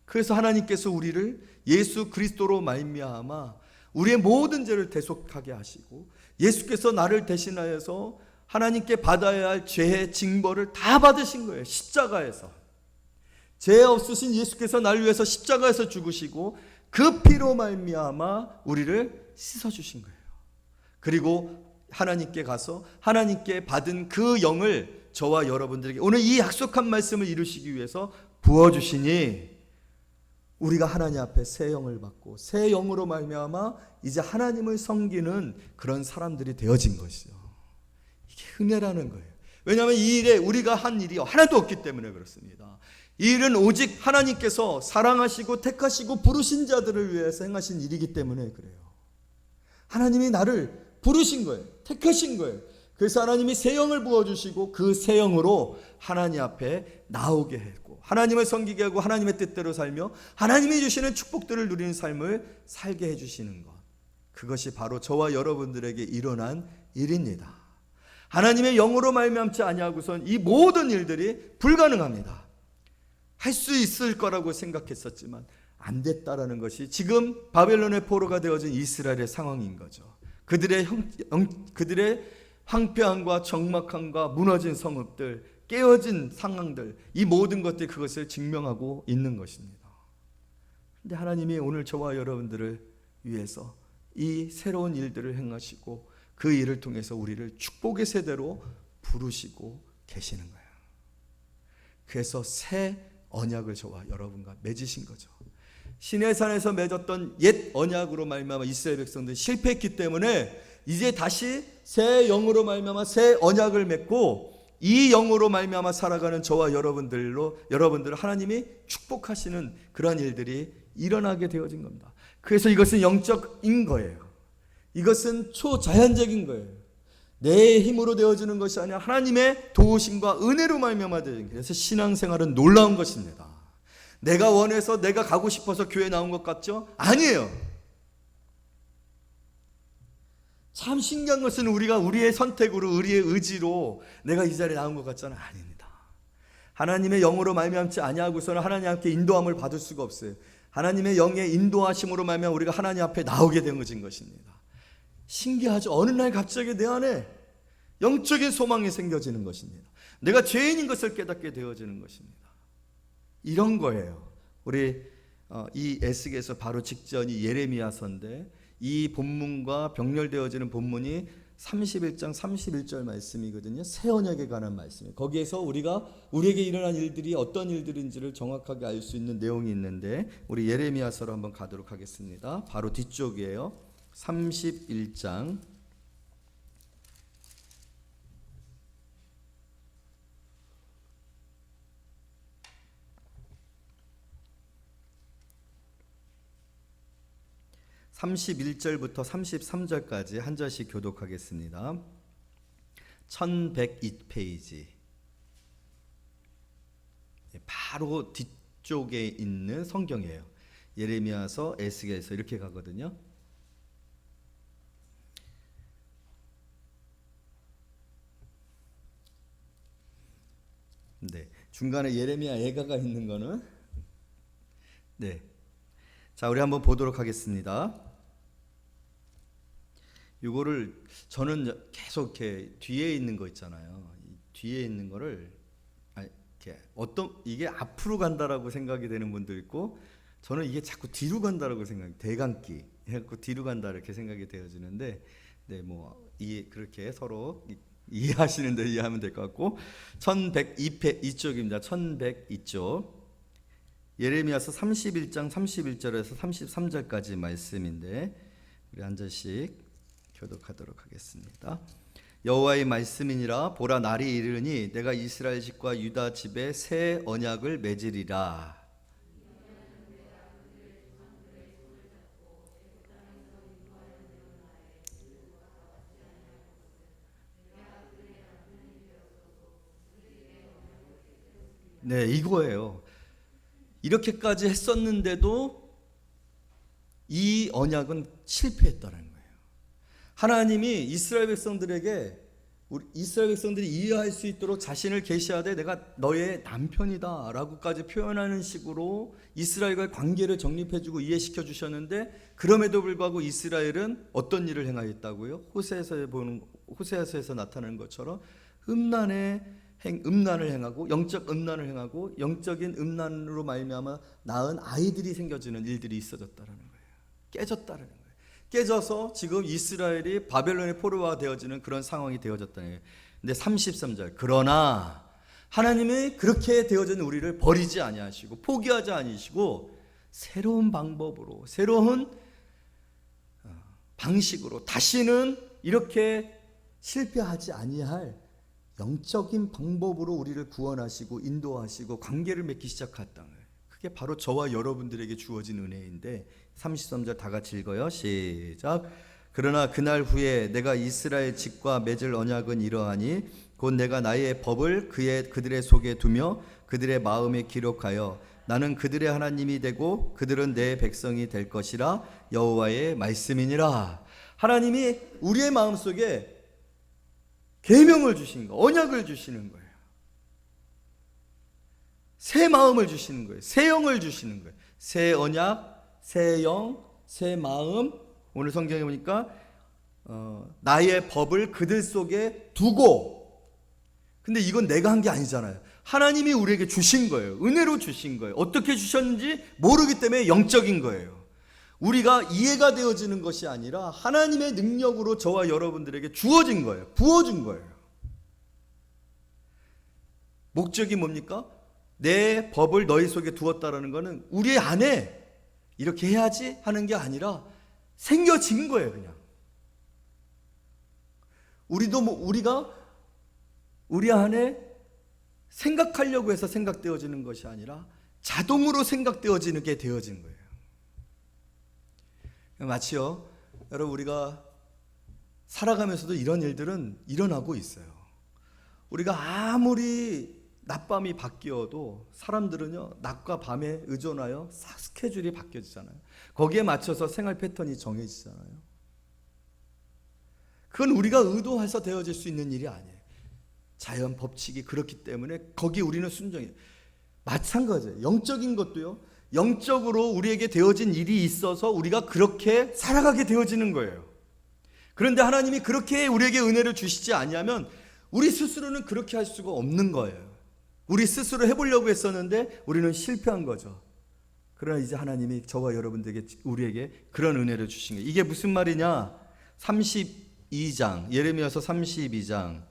그래서 하나님께서 우리를 예수 그리스도로 말미암아 우리의 모든 죄를 대속하게 하시고 예수께서 나를 대신하여서 하나님께 받아야 할 죄의 징벌을 다 받으신 거예요. 십자가에서. 죄 없으신 예수께서 나를 위해서 십자가에서 죽으시고 그 피로 말미암아 우리를 씻어주신 거예요. 그리고 하나님께 가서 하나님께 받은 그 영을 저와 여러분들에게 오늘 이 약속한 말씀을 이루시기 위해서 부어주시니 우리가 하나님 앞에 새 영을 받고 새 영으로 말미암아 이제 하나님을 섬기는 그런 사람들이 되어진 것이죠. 이게 은혜라는 거예요. 왜냐하면 이 일에 우리가 한 일이 하나도 없기 때문에 그렇습니다. 이 일은 오직 하나님께서 사랑하시고 택하시고 부르신 자들을 위해서 행하신 일이기 때문에 그래요. 하나님이 나를 부르신 거예요. 택하신 거예요. 그래서 하나님이 새 영을 부어주시고 그 새 영으로 하나님 앞에 나오게 했고, 하나님을 섬기게 하고 하나님의 뜻대로 살며 하나님이 주시는 축복들을 누리는 삶을 살게 해주시는 것, 그것이 바로 저와 여러분들에게 일어난 일입니다. 하나님의 영으로 말미암지 아니하고선 이 모든 일들이 불가능합니다. 할 수 있을 거라고 생각했었지만 안 됐다라는 것이 지금 바벨론의 포로가 되어진 이스라엘의 상황인 거죠. 그들의 황폐함과 적막함과 무너진 성읍들, 깨어진 상황들, 이 모든 것들이 그것을 증명하고 있는 것입니다. 그런데 하나님이 오늘 저와 여러분들을 위해서 이 새로운 일들을 행하시고 그 일을 통해서 우리를 축복의 세대로 부르시고 계시는 거예요. 그래서 새 언약을 저와 여러분과 맺으신 거죠. 시내산에서 맺었던 옛 언약으로 말미암아 이스라엘 백성들이 실패했기 때문에 이제 다시 새 영으로 말미암아 새 언약을 맺고 이 영으로 말미암아 살아가는 저와 여러분들을 하나님이 축복하시는 그러한 일들이 일어나게 되어진 겁니다. 그래서 이것은 영적인 거예요. 이것은 초자연적인 거예요. 내 힘으로 되어지는 것이 아니라 하나님의 도우심과 은혜로 말미암아 되어진 거예요. 그래서 신앙생활은 놀라운 것입니다. 내가 원해서 내가 가고 싶어서 교회 나온 것 같죠? 아니에요. 참 신기한 것은 우리가 우리의 선택으로 우리의 의지로 내가 이 자리에 나온 것 같잖아요. 아닙니다. 하나님의 영으로 말미암지 아니하고서는 하나님 앞에 인도함을 받을 수가 없어요. 하나님의 영의 인도하심으로 말미암아 우리가 하나님 앞에 나오게 된 것입니다. 신기하죠? 어느 날 갑자기 내 안에 영적인 소망이 생겨지는 것입니다. 내가 죄인인 것을 깨닫게 되어지는 것입니다. 이런 거예요. 우리 이 에스겔에서 바로 직전이 예레미야서인데 이 본문과 병렬되어지는 본문이 31장 31절 말씀이거든요. 새 언약에 관한 말씀이에요. 거기에서 우리에게 일어난 일들이 어떤 일들인지를 정확하게 알 수 있는 내용이 있는데 우리 예레미야서로 한번 가도록 하겠습니다. 바로 뒤쪽이에요. 31장 31절부터 33절까지 한 절씩 교독하겠습니다. 1102페이지 바로 뒤쪽에 있는 성경이에요. 예레미야서, 에스겔서 이렇게 가거든요. 네, 중간에 예레미야 예가가 있는 거는 네. 자, 우리 한번 보도록 하겠습니다. 이거를 저는 계속 이렇게 뒤에 있는 거 있잖아요. 뒤에 있는 거를 이렇게 이게 앞으로 간다라고 생각이 되는 분도 있고, 저는 이게 자꾸 뒤로 간다라고 대감기 해갖고 뒤로 간다 이렇게 생각이 되어지는데, 네, 뭐 그렇게 서로 이해하시는 데 이해하면 될 것 같고, 1102페 이쪽입니다. 1102쪽. 예레미야서 31장 31절에서 33절까지 말씀인데 우리 한 절씩 교독하도록 하겠습니다. 여호와의 말씀이니라. 보라, 날이 이르니 내가 이스라엘 집과 유다 집에 새 언약을 맺으리라. 네, 이거예요. 이렇게까지 했었는데도 이 언약은 실패했다는 거예요. 하나님이 이스라엘 백성들에게 이스라엘 백성들이 이해할 수 있도록 자신을 계시하되 내가 너의 남편이다 라고까지 표현하는 식으로 이스라엘과의 관계를 정립해주고 이해시켜 주셨는데, 그럼에도 불구하고 이스라엘은 어떤 일을 행하였다고요? 호세아서에서 나타나는 것처럼 음란을 행하고 영적 음란을 행하고 영적인 음란으로 말미암아 낳은 아이들이 생겨지는 일들이 있어졌다라는 거예요. 깨졌다라는 거예요. 깨져서 지금 이스라엘이 바벨론의 포로가 되어지는 그런 상황이 되어졌다는 거예요. 근데 33절, 그러나 하나님이 그렇게 되어진 우리를 버리지 아니하시고 포기하지 아니시고 새로운 방법으로, 새로운 방식으로 다시는 이렇게 실패하지 아니할 영적인 방법으로 우리를 구원하시고 인도하시고 관계를 맺기 시작했다는 거예요. 그게 바로 저와 여러분들에게 주어진 은혜인데 33절 다 같이 읽어요. 시작. 그러나 그날 후에 내가 이스라엘 집과 맺을 언약은 이러하니 곧 내가 나의 법을 그들의 속에 두며 그들의 마음에 기록하여 나는 그들의 하나님이 되고 그들은 내 백성이 될 것이라 여호와의 말씀이니라. 하나님이 우리의 마음속에 계명을 주신 거, 언약을 주시는 거예요. 새 마음을 주시는 거예요. 새 영을 주시는 거예요. 새 언약, 새 영, 새 마음. 오늘 성경에 보니까 나의 법을 그들 속에 두고. 근데 이건 내가 한 게 아니잖아요. 하나님이 우리에게 주신 거예요. 은혜로 주신 거예요. 어떻게 주셨는지 모르기 때문에 영적인 거예요. 우리가 이해가 되어지는 것이 아니라 하나님의 능력으로 저와 여러분들에게 주어진 거예요. 부어준 거예요. 목적이 뭡니까? 내 법을 너희 속에 두었다라는 것은 우리 안에 이렇게 해야지 하는 게 아니라 생겨진 거예요. 그냥 우리가 우리 안에 생각하려고 해서 생각되어지는 것이 아니라 자동으로 생각되어지는 게 되어진 거예요. 마치요, 여러분, 우리가 살아가면서도 이런 일들은 일어나고 있어요. 우리가 아무리 낮밤이 바뀌어도 사람들은요, 낮과 밤에 의존하여 스케줄이 바뀌어지잖아요. 거기에 맞춰서 생활 패턴이 정해지잖아요. 그건 우리가 의도해서 되어질 수 있는 일이 아니에요. 자연 법칙이 그렇기 때문에 거기 우리는 순종해요. 마찬가지예요. 영적인 것도요, 영적으로 우리에게 되어진 일이 있어서 우리가 그렇게 살아가게 되어지는 거예요. 그런데 하나님이 그렇게 우리에게 은혜를 주시지 아니하면 우리 스스로는 그렇게 할 수가 없는 거예요. 우리 스스로 해보려고 했었는데 우리는 실패한 거죠. 그러나 이제 하나님이 저와 여러분들에게 우리에게 그런 은혜를 주신 거예요. 이게 무슨 말이냐? 32장 예레미야서 32장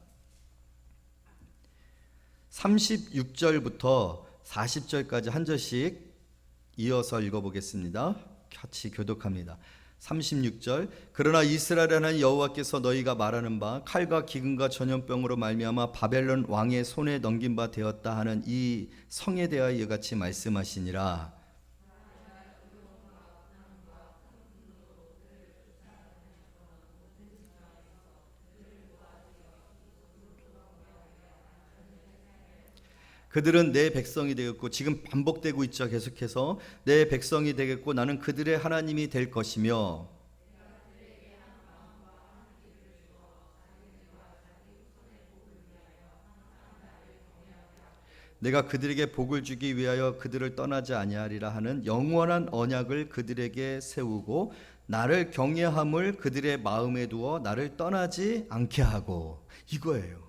36절부터 40절까지 한 절씩 이어서 읽어보겠습니다. 같이 교독합니다. 36절. 그러나 이스라엘 하나님 여호와께서 너희가 말하는 바 칼과 기근과 전염병으로 말미암아 바벨론 왕의 손에 넘긴 바 되었다 하는 이 성에 대하여 이같이 말씀하시니라. 그들은 내 백성이 되겠고, 지금 반복되고 있죠. 계속해서 내 백성이 되겠고 나는 그들의 하나님이 될 것이며, 내가 그들에게 복을 주기 위하여 그들을 떠나지 아니하리라 하는 영원한 언약을 그들에게 세우고 나를 경외함을 그들의 마음에 두어 나를 떠나지 않게 하고. 이거예요.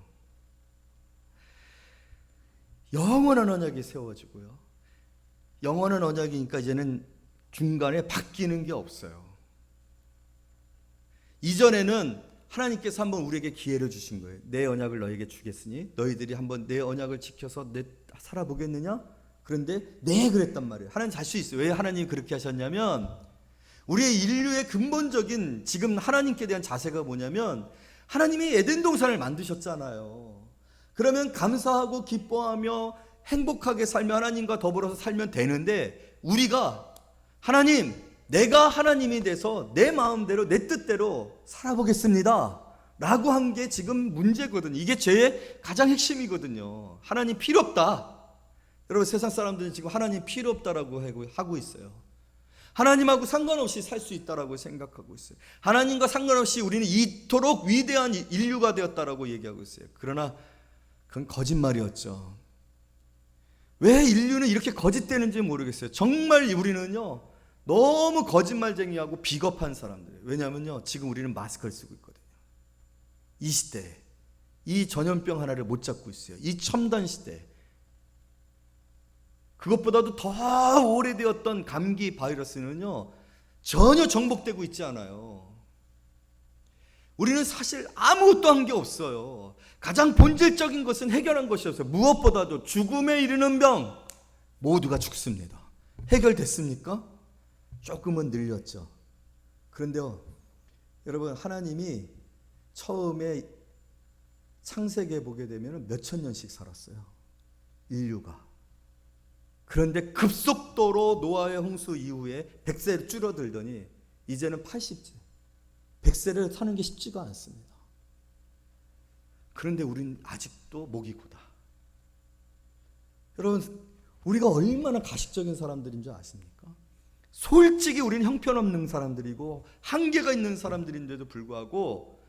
영원한 언약이 세워지고요. 영원한 언약이니까 이제는 중간에 바뀌는 게 없어요. 이전에는 하나님께서 한번 우리에게 기회를 주신 거예요. 내 언약을 너에게 주겠으니 너희들이 한번 내 언약을 지켜서 살아보겠느냐? 그런데 네, 그랬단 말이에요. 하나님 잘 수 있어요. 왜 하나님이 그렇게 하셨냐면, 우리의 인류의 근본적인 지금 하나님께 대한 자세가 뭐냐면, 하나님이 에덴 동산을 만드셨잖아요. 그러면 감사하고 기뻐하며 행복하게 살며 하나님과 더불어서 살면 되는데, 우리가 하나님, 내가 하나님이 돼서 내 마음대로 내 뜻대로 살아보겠습니다 라고 한 게 지금 문제거든요. 이게 죄의 가장 핵심이거든요. 하나님 필요 없다. 여러분, 세상 사람들은 지금 하나님 필요 없다라고 하고 있어요. 하나님하고 상관없이 살 수 있다라고 생각하고 있어요. 하나님과 상관없이 우리는 이토록 위대한 인류가 되었다라고 얘기하고 있어요. 그러나 그건 거짓말이었죠. 왜 인류는 이렇게 거짓되는지 모르겠어요. 정말 우리는요, 너무 거짓말쟁이하고 비겁한 사람들이에요. 왜냐하면요, 지금 우리는 마스크를 쓰고 있거든요. 이 시대에 이 전염병 하나를 못 잡고 있어요. 이 첨단 시대에. 그것보다도 더 오래되었던 감기 바이러스는요, 전혀 정복되고 있지 않아요. 우리는 사실 아무것도 한 게 없어요. 가장 본질적인 것은 해결한 것이 없어요. 무엇보다도 죽음에 이르는 병, 모두가 죽습니다. 해결됐습니까? 조금은 늘렸죠. 그런데요, 여러분, 하나님이 처음에 창세기에 보게 되면 몇천 년씩 살았어요, 인류가. 그런데 급속도로 노아의 홍수 이후에 100세를 줄어들더니 이제는 80세, 100세를 사는 게 쉽지가 않습니다. 그런데 우린 아직도 목이 고다. 여러분, 우리가 얼마나 가식적인 사람들인 줄 아십니까? 솔직히 우리는 형편없는 사람들이고 한계가 있는 사람들인데도 불구하고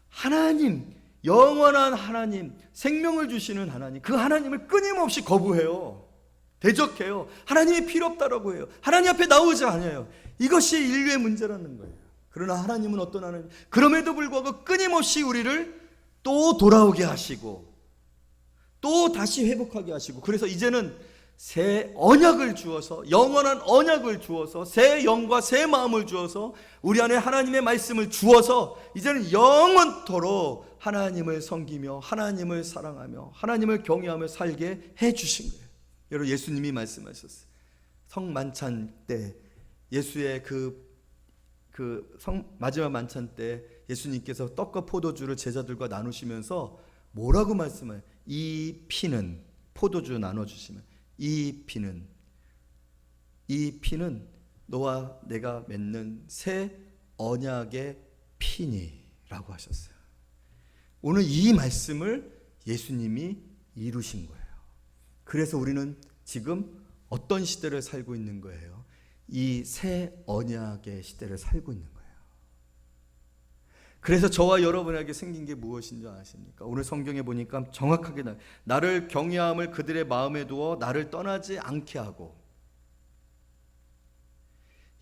하나님, 영원한 하나님, 생명을 주시는 하나님, 그 하나님을 끊임없이 거부해요. 대적해요. 하나님이 필요 없다라고 해요. 하나님 앞에 나오지 않아요. 이것이 인류의 문제라는 거예요. 그러나 하나님은 어떤 하나님? 그럼에도 불구하고 끊임없이 우리를 또 돌아오게 하시고 또 다시 회복하게 하시고, 그래서 이제는 새 언약을 주어서, 영원한 언약을 주어서, 새 영과 새 마음을 주어서 우리 안에 하나님의 말씀을 주어서 이제는 영원토록 하나님을 섬기며 하나님을 사랑하며 하나님을 경외하며 살게 해주신 거예요. 여러분, 예수님이 말씀하셨어요. 성만찬 때, 예수의 마지막 만찬 때 예수님께서 떡과 포도주를 제자들과 나누시면서 뭐라고 말씀해요? 이 피는, 포도주 나눠주시면, 이 피는 너와 내가 맺는 새 언약의 피니라고 하셨어요. 오늘 이 말씀을 예수님이 이루신 거예요. 그래서 우리는 지금 어떤 시대를 살고 있는 거예요? 이 새 언약의 시대를 살고 있는 거예요. 그래서 저와 여러분에게 생긴 게 무엇인 줄 아십니까? 오늘 성경에 보니까 정확하게 나를 경외함을 그들의 마음에 두어 나를 떠나지 않게 하고.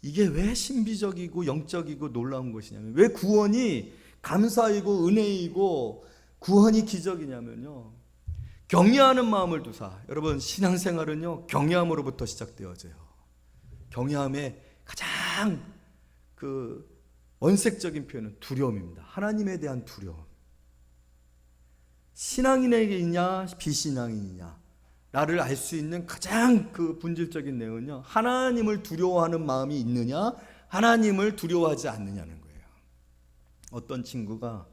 이게 왜 신비적이고 영적이고 놀라운 것이냐면, 왜 구원이 감사이고 은혜이고 구원이 기적이냐면요, 경외하는 마음을 두사. 여러분, 신앙생활은요 경외함으로부터 시작되어져요. 경외함의 가장 원색적인 표현은 두려움입니다. 하나님에 대한 두려움. 신앙인에게 있냐 비신앙인이냐 나를 알 수 있는 가장 본질적인 내용은요, 하나님을 두려워하는 마음이 있느냐 하나님을 두려워하지 않느냐는 거예요. 어떤 친구가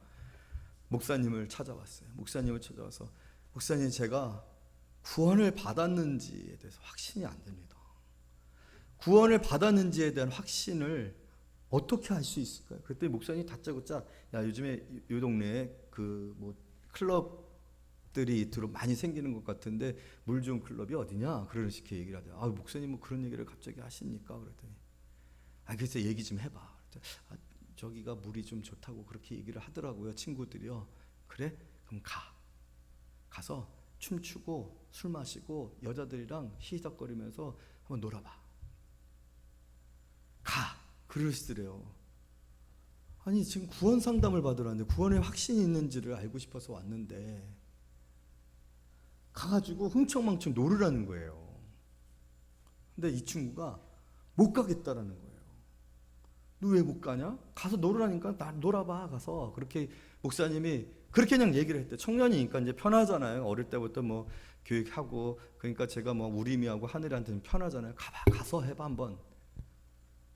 목사님을 찾아왔어요. 목사님을 찾아와서, 목사님, 제가 구원을 받았는지에 대해서 확신이 안 됩니다. 구원을 받았는지에 대한 확신을 어떻게 할 수 있을까요? 그랬더니 목사님이 다짜고짜, 야, 요즘에 이 동네에 클럽들이 많이 생기는 것 같은데 물 좋은 클럽이 어디냐? 그런 식의 얘기를 하더라고요. 아, 목사님 뭐 그런 얘기를 갑자기 하십니까? 그랬더니, 그래서 얘기 좀 해봐. 저기가 물이 좀 좋다고 그렇게 얘기를 하더라고요, 친구들이요. 그래? 그럼 가서 춤추고 술 마시고 여자들이랑 희덕거리면서 한번 놀아봐. 그러시더래요. 아니, 지금 구원 상담을 받으라는데 구원에 확신이 있는지를 알고 싶어서 왔는데 가가지고 흥청망청 놀으라는 거예요. 근데 이 친구가 못 가겠다라는 거예요. 너 왜 못 가냐? 가서 놀으라니까. 나 놀아봐, 가서. 그렇게 목사님이 그렇게 그냥 얘기를 했대. 청년이니까 이제 편하잖아요. 어릴 때부터 뭐 교육하고, 그러니까 제가 뭐 우리미하고 하늘이한테는 편하잖아요. 가서 해봐 한번.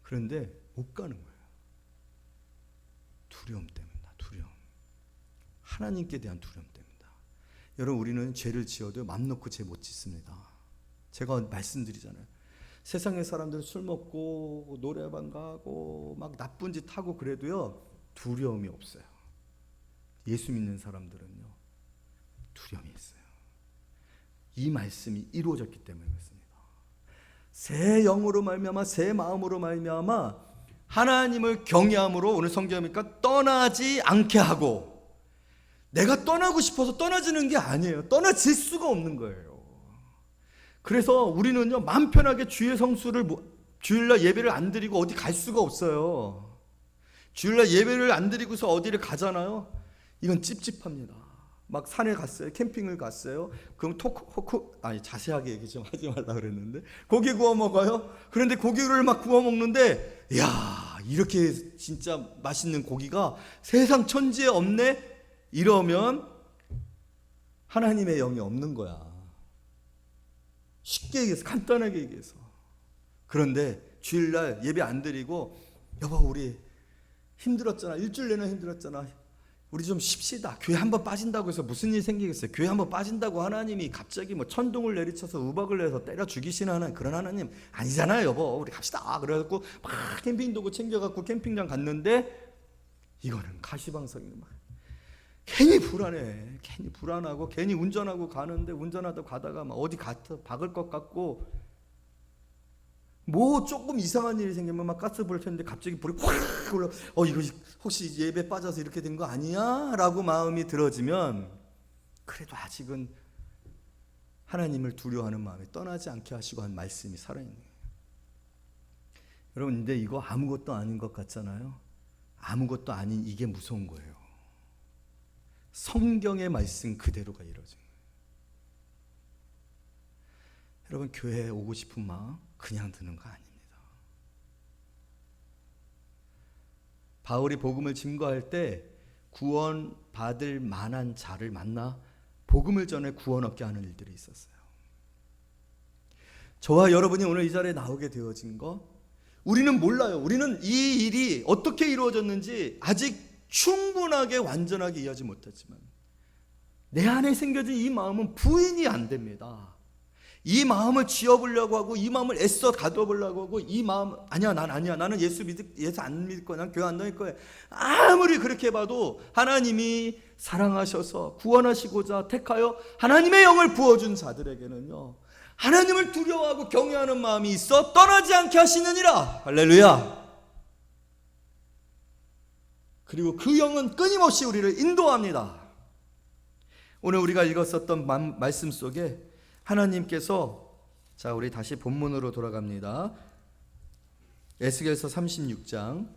그런데 못 가는 거예요. 두려움 때문이다. 두려움. 하나님께 대한 두려움 때문이다. 여러분, 우리는 죄를 지어도 맘 놓고 죄 못 짓습니다. 제가 말씀드리잖아요. 세상의 사람들은 술 먹고 노래방 가고 막 나쁜 짓 하고 그래도요 두려움이 없어요. 예수 믿는 사람들은요 두려움이 있어요. 이 말씀이 이루어졌기 때문에 그렇습니다. 새 영으로 말미암아 새 마음으로 말미암아 하나님을 경외함으로, 오늘 성경이니까 떠나지 않게 하고, 내가 떠나고 싶어서 떠나지는 게 아니에요. 떠나질 수가 없는 거예요. 그래서 우리는요 마음 편하게 주의 성수를 주일날 예배를 안 드리고 어디 갈 수가 없어요. 주일날 예배를 안 드리고서 어디를 가잖아요. 이건 찝찝합니다. 막 산에 갔어요. 캠핑을 갔어요. 그럼 자세하게 얘기 좀 하지 말라 그랬는데 고기 구워 먹어요. 그런데 고기를 막 구워 먹는데, 야, 이렇게 진짜 맛있는 고기가 세상 천지에 없네? 이러면 하나님의 영이 없는 거야. 쉽게 얘기해서, 간단하게 얘기해서. 그런데 주일날 예배 안 드리고, 여보 우리 힘들었잖아, 일주일 내내 힘들었잖아, 우리 좀 쉽시다. 교회 한번 빠진다고 해서 무슨 일이 생기겠어요? 교회 한번 빠진다고 하나님이 갑자기 뭐 천둥을 내리쳐서 우박을 내서 때려 죽이시는 하나님, 그런 하나님 아니잖아요, 여보. 우리 갑시다. 그래갖고 막 캠핑 도구 챙겨갖고 캠핑장 갔는데 이거는 가시방석이 막 괜히 불안해. 괜히 불안하고 괜히 운전하고 가는데 운전하다 가다가 막 어디 박을 것 같고 뭐 조금 이상한 일이 생기면 막 가스 불 켰는데 갑자기 불이 확 올라. 이거 혹시 예배 빠져서 이렇게 된 거 아니야? 라고 마음이 들어지면 그래도 아직은 하나님을 두려워하는 마음이 떠나지 않게 하시고 한 말씀이 살아있는 거예요. 여러분, 근데 이거 아무것도 아닌 것 같잖아요. 아무것도 아닌 이게 무서운 거예요. 성경의 말씀 그대로가 이루어진 거예요. 여러분, 교회에 오고 싶은 마음 그냥 드는 거 아닙니다. 바울이 복음을 증거할 때 구원 받을 만한 자를 만나 복음을 전해 구원 얻게 하는 일들이 있었어요. 저와 여러분이 오늘 이 자리에 나오게 되어진 거 우리는 몰라요. 우리는 이 일이 어떻게 이루어졌는지 아직 충분하게 완전하게 이해하지 못했지만 내 안에 생겨진 이 마음은 부인이 안 됩니다. 이 마음을 지어보려고 하고 이 마음을 애써 가둬보려고 하고 이 마음 아니야, 난 아니야, 나는 예수 안 믿을 거야, 난 교회 안 다닐 거야. 아무리 그렇게 봐도 하나님이 사랑하셔서 구원하시고자 택하여 하나님의 영을 부어준 자들에게는요, 하나님을 두려워하고 경외하는 마음이 있어 떠나지 않게 하시느니라. 할렐루야. 그리고 그 영은 끊임없이 우리를 인도합니다. 오늘 우리가 읽었었던 말씀 속에 하나님께서, 자, 우리 다시 본문으로 돌아갑니다. 에스겔서 36장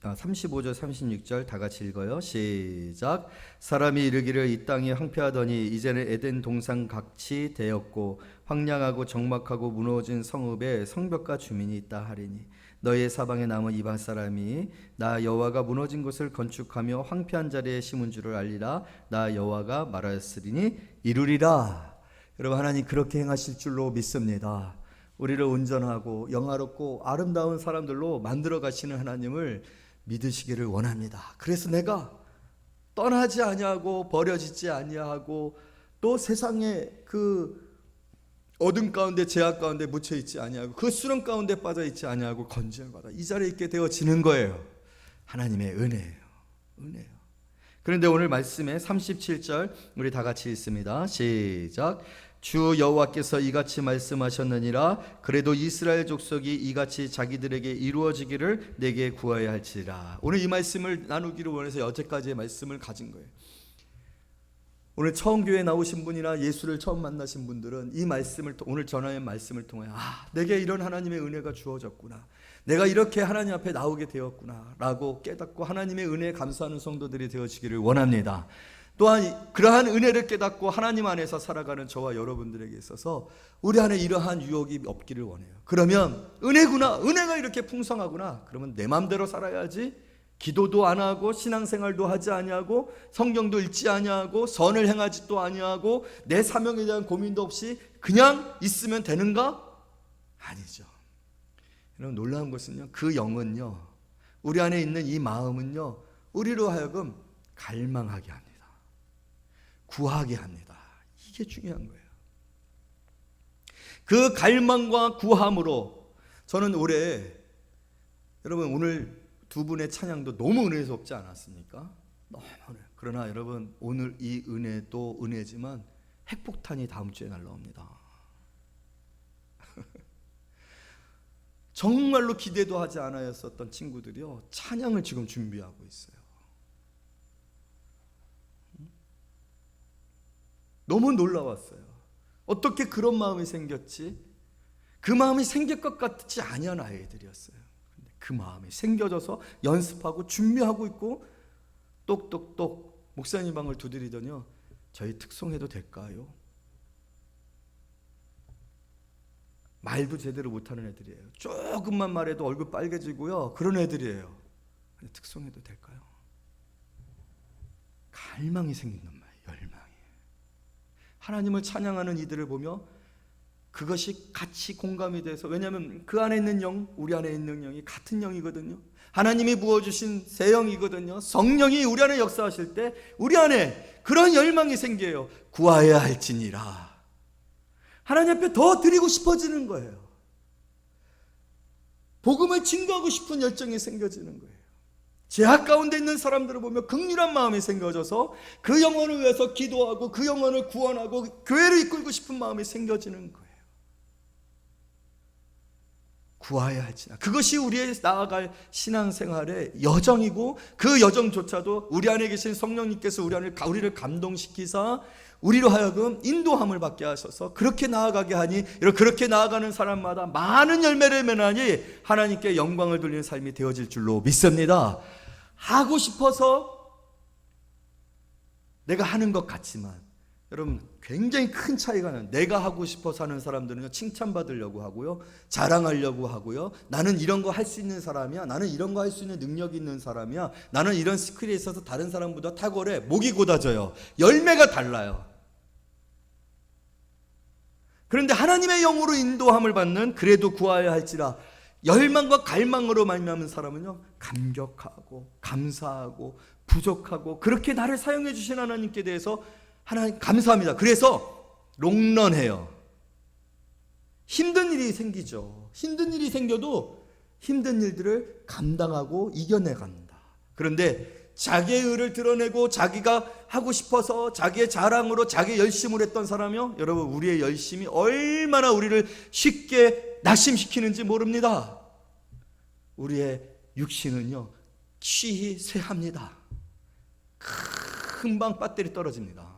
35절 36절 다 같이 읽어요. 시작. 사람이 이르기를 이 땅이 황폐하더니 이제는 에덴 동산 같이 되었고 황량하고 적막하고 무너진 성읍에 성벽과 주민이 있다 하리니 너의 사방에 남은 이방 사람이 나 여호와가 무너진 곳을 건축하며 황폐한 자리에 심은 줄을 알리라. 나 여호와가 말하였으리니 이루리라. 여러분, 하나님 그렇게 행하실 줄로 믿습니다. 우리를 온전하고 영화롭고 아름다운 사람들로 만들어 가시는 하나님을 믿으시기를 원합니다. 그래서 내가 떠나지 아니하고 버려지지 아니하고 또 세상의 그 어둠 가운데 죄악 가운데 묻혀 있지 아니하고 그 수렁 가운데 빠져 있지 아니하고 건져을 받아 이 자리에 있게 되어지는 거예요. 하나님의 은혜예요. 은혜예요. 그런데 오늘 말씀에 37절 우리 다 같이 읽습니다. 시작. 주 여호와께서 이같이 말씀하셨느니라. 그래도 이스라엘 족속이 이같이 자기들에게 이루어지기를 내게 구하여야 할지라. 오늘 이 말씀을 나누기를 원해서 여태까지의 말씀을 가진 거예요. 오늘 처음 교회에 나오신 분이나 예수를 처음 만나신 분들은 이 말씀을, 오늘 전하의 말씀을 통해 내게 이런 하나님의 은혜가 주어졌구나, 내가 이렇게 하나님 앞에 나오게 되었구나 라고 깨닫고 하나님의 은혜에 감사하는 성도들이 되어지기를 원합니다. 또한 그러한 은혜를 깨닫고 하나님 안에서 살아가는 저와 여러분들에게 있어서 우리 안에 이러한 유혹이 없기를 원해요. 그러면 은혜구나, 은혜가 이렇게 풍성하구나, 그러면 내 마음대로 살아야지, 기도도 안 하고 신앙생활도 하지 아니하고 성경도 읽지 아니하고 선을 행하지도 아니하고 내 사명에 대한 고민도 없이 그냥 있으면 되는가? 아니죠. 여러분, 놀라운 것은요, 그 영은요, 우리 안에 있는 이 마음은요, 우리로 하여금 갈망하게 합니다. 구하게 합니다. 이게 중요한 거예요. 그 갈망과 구함으로 저는 올해, 여러분 오늘 두 분의 찬양도 너무 은혜스럽지 않았습니까? 너무 은혜. 그러나 여러분, 오늘 이 은혜도 은혜지만 핵폭탄이 다음 주에 날라옵니다. 정말로 기대도 하지 않았었던 친구들이요, 찬양을 지금 준비하고 있어요. 너무 놀라웠어요. 어떻게 그런 마음이 생겼지? 그 마음이 생길 것 같지 아니한 아이들이었어요. 근데 그 마음이 생겨져서 연습하고 준비하고 있고, 똑똑똑 목사님 방을 두드리더니요, 저희 특송해도 될까요? 말도 제대로 못하는 애들이에요. 조금만 말해도 얼굴 빨개지고요, 그런 애들이에요. 특송해도 될까요? 갈망이 생긴단 말이에요. 열망이. 하나님을 찬양하는 이들을 보며 그것이 같이 공감이 돼서, 왜냐하면 그 안에 있는 영, 우리 안에 있는 영이 같은 영이거든요. 하나님이 부어주신 새 영이거든요. 성령이 우리 안에 역사하실 때 우리 안에 그런 열망이 생겨요. 구하여야 할지니라. 하나님 앞에 더 드리고 싶어지는 거예요. 복음을 증거하고 싶은 열정이 생겨지는 거예요. 죄악 가운데 있는 사람들을 보며 긍휼한 마음이 생겨져서 그 영혼을 위해서 기도하고 그 영혼을 구원하고 교회를 이끌고 싶은 마음이 생겨지는 거예요. 구하여야 할지라. 그것이 우리의 나아갈 신앙생활의 여정이고, 그 여정조차도 우리 안에 계신 성령님께서 우리를 감동시키사 우리로 하여금 인도함을 받게 하셔서 그렇게 나아가게 하니, 그렇게 나아가는 사람마다 많은 열매를 맺으니 하나님께 영광을 돌리는 삶이 되어질 줄로 믿습니다. 하고 싶어서 내가 하는 것 같지만, 여러분 굉장히 큰 차이가 나요. 내가 하고 싶어서 하는 사람들은요, 칭찬받으려고 하고요, 자랑하려고 하고요, 나는 이런 거 할 수 있는 사람이야, 나는 이런 거 할 수 있는 능력이 있는 사람이야, 나는 이런 스킬에 있어서 다른 사람보다 탁월해. 목이 곧아져요. 열매가 달라요. 그런데 하나님의 영으로 인도함을 받는, 그래도 구하여야 할지라 열망과 갈망으로 말미암은 사람은요, 감격하고 감사하고 부족하고 그렇게 나를 사용해 주신 하나님께 대해서 하나님 감사합니다. 그래서 롱런해요. 힘든 일이 생기죠. 힘든 일이 생겨도 힘든 일들을 감당하고 이겨내간다. 그런데 자기의 의를 드러내고 자기가 하고 싶어서 자기의 자랑으로 자기의 열심을 했던 사람이요, 여러분 우리의 열심이 얼마나 우리를 쉽게 낙심시키는지 모릅니다. 우리의 육신은요 취히 쇠합니다. 금방 배터리 떨어집니다.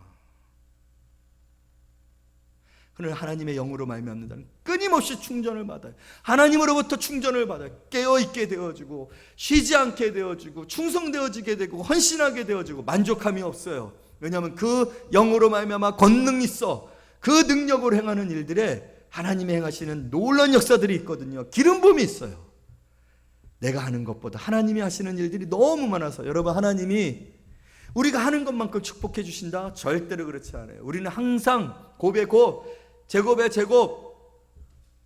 그러나 하나님의 영으로 말미암는 자는 끊임없이 충전을 받아요. 하나님으로부터 충전을 받아요. 깨어있게 되어지고 쉬지 않게 되어지고 충성되어지게 되고 헌신하게 되어지고 만족함이 없어요. 왜냐하면 그 영으로 말미암아 권능이 있어. 그 능력으로 행하는 일들에 하나님이 행하시는 놀라운 역사들이 있거든요. 기름 부음이 있어요. 내가 하는 것보다 하나님이 하시는 일들이 너무 많아서, 여러분 하나님이 우리가 하는 것만큼 축복해 주신다? 절대로 그렇지 않아요. 우리는 항상 곱의 곱, 제곱의 제곱,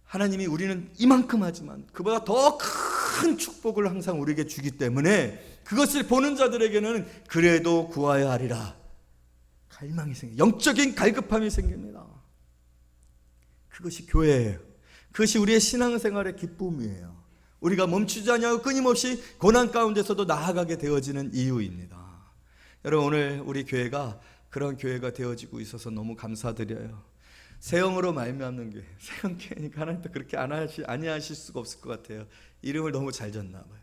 하나님이 우리는 이만큼 하지만 그보다 더 큰 축복을 항상 우리에게 주기 때문에 그것을 보는 자들에게는 그래도 구하여야 하리라 갈망이 생겨요. 영적인 갈급함이 생깁니다. 그것이 교회예요. 그것이 우리의 신앙생활의 기쁨이에요. 우리가 멈추지 않냐고 끊임없이 고난 가운데서도 나아가게 되어지는 이유입니다. 여러분 오늘 우리 교회가 그런 교회가 되어지고 있어서 너무 감사드려요. 새 영으로 말미암는 교회, 새 영교회니까 하나님도 그렇게 아니하실 수가 없을 것 같아요. 이름을 너무 잘 졌나 봐요.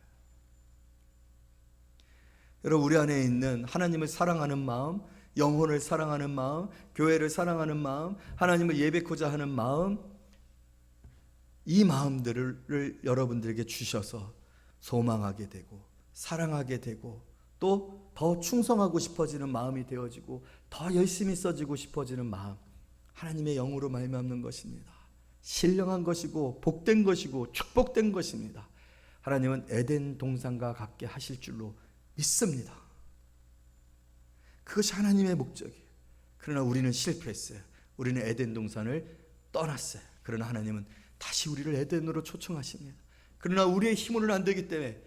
여러분 우리 안에 있는 하나님을 사랑하는 마음, 영혼을 사랑하는 마음, 교회를 사랑하는 마음, 하나님을 예배코자 하는 마음, 이 마음들을 여러분들에게 주셔서 소망하게 되고 사랑하게 되고 또 더 충성하고 싶어지는 마음이 되어지고 더 열심히 써지고 싶어지는 마음, 하나님의 영으로 말미암는 것입니다. 신령한 것이고 복된 것이고 축복된 것입니다. 하나님은 에덴 동산과 같게 하실 줄로 믿습니다. 그것이 하나님의 목적이에요. 그러나 우리는 실패했어요. 우리는 에덴 동산을 떠났어요. 그러나 하나님은 다시 우리를 에덴으로 초청하십니다. 그러나 우리의 힘으로는 안 되기 때문에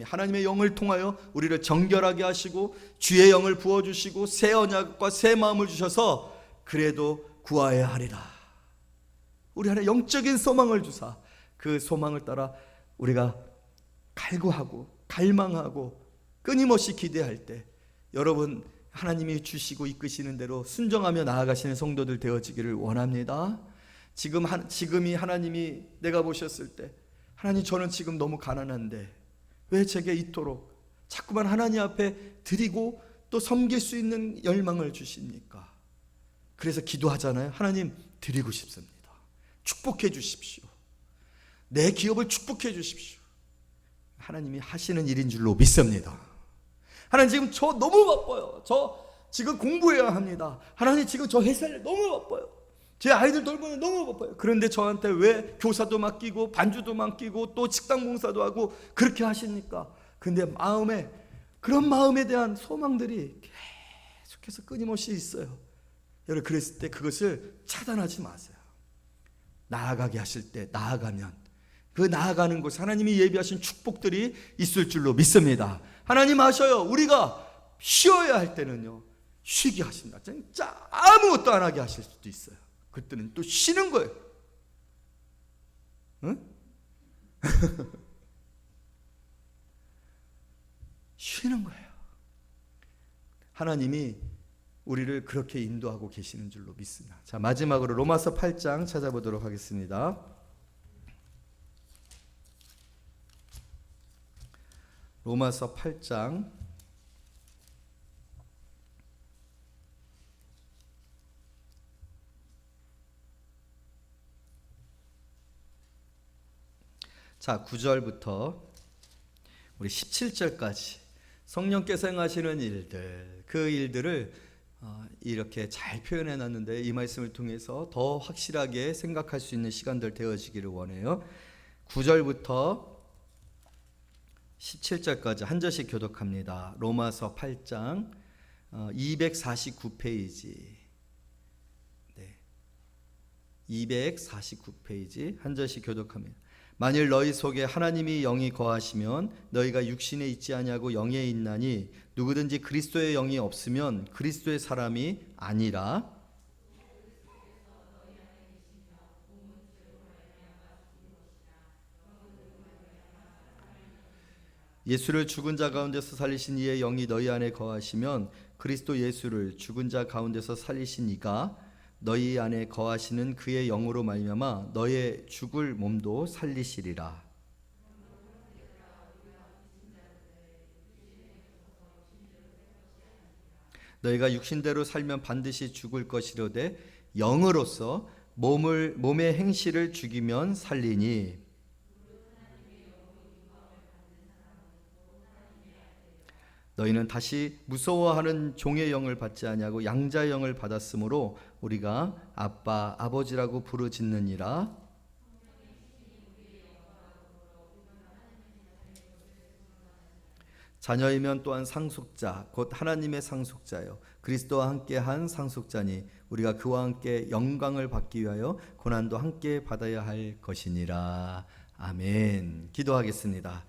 하나님의 영을 통하여 우리를 정결하게 하시고 주의 영을 부어주시고 새 언약과 새 마음을 주셔서 그래도 구하여야 하리라. 우리 안에 영적인 소망을 주사 그 소망을 따라 우리가 갈구하고 갈망하고 끊임없이 기대할 때 여러분 하나님이 주시고 이끄시는 대로 순종하며 나아가시는 성도들 되어지기를 원합니다. 지금이 하나님이 내가 보셨을 때 하나님 저는 지금 너무 가난한데 왜 제게 이토록 자꾸만 하나님 앞에 드리고 또 섬길 수 있는 열망을 주십니까? 그래서 기도하잖아요. 하나님 드리고 싶습니다. 축복해 주십시오. 내 기업을 축복해 주십시오. 하나님이 하시는 일인 줄로 믿습니다. 하나님 지금 저 너무 바빠요. 저 지금 공부해야 합니다. 하나님 지금 저 회사를 너무 바빠요. 제 아이들 돌보는 너무 바빠요. 그런데 저한테 왜 교사도 맡기고 반주도 맡기고 또 식당 공사도 하고 그렇게 하십니까? 근데 그런 마음에 대한 소망들이 계속해서 끊임없이 있어요. 여러분, 그랬을 때 그것을 차단하지 마세요. 나아가게 하실 때 나아가면 그 나아가는 곳 하나님이 예비하신 축복들이 있을 줄로 믿습니다. 하나님 아셔요. 우리가 쉬어야 할 때는요, 쉬게 하신다. 진짜 아무것도 안 하게 하실 수도 있어요. 그때는 또 쉬는 거예요. 응? 쉬는 거예요. 하나님이 우리를 그렇게 인도하고 계시는 줄로 믿습니다. 자, 마지막으로 로마서 8장 찾아보도록 하겠습니다. 로마서 8장 자, 9절부터 우리 17절까지 성령께서 행하시는 일들, 그 일들을 이렇게 잘 표현해 놨는데 이 말씀을 통해서 더 확실하게 생각할 수 있는 시간들 되어지기를 원해요. 9절부터 17절까지 한 절씩 교독합니다. 로마서 8장 249페이지. 네. 249페이지 한 절씩 교독합니다. 만일 너희 속에 하나님이 영이 거하시면 너희가 육신에 있지 아니하고 영에 있나니 누구든지 그리스도의 영이 없으면 그리스도의 사람이 아니라. 예수를 죽은 자 가운데서 살리신 이의 영이 너희 안에 거하시면 그리스도 예수를 죽은 자 가운데서 살리신 이가 너희 안에 거하시는 그의 영으로 말미암아 너의 죽을 몸도 살리시리라. 너희가 육신대로 살면 반드시 죽을 것이로되 영으로서 몸의 행실을 죽이면 살리니. 너희는 다시 무서워하는 종의 영을 받지 아니하고 양자의 영을 받았으므로 우리가 아빠 아버지라고 부르짖느니라. 자녀이면 또한 상속자 곧 하나님의 상속자요 그리스도와 함께 한 상속자니 우리가 그와 함께 영광을 받기 위하여 고난도 함께 받아야 할 것이니라. 아멘. 기도하겠습니다.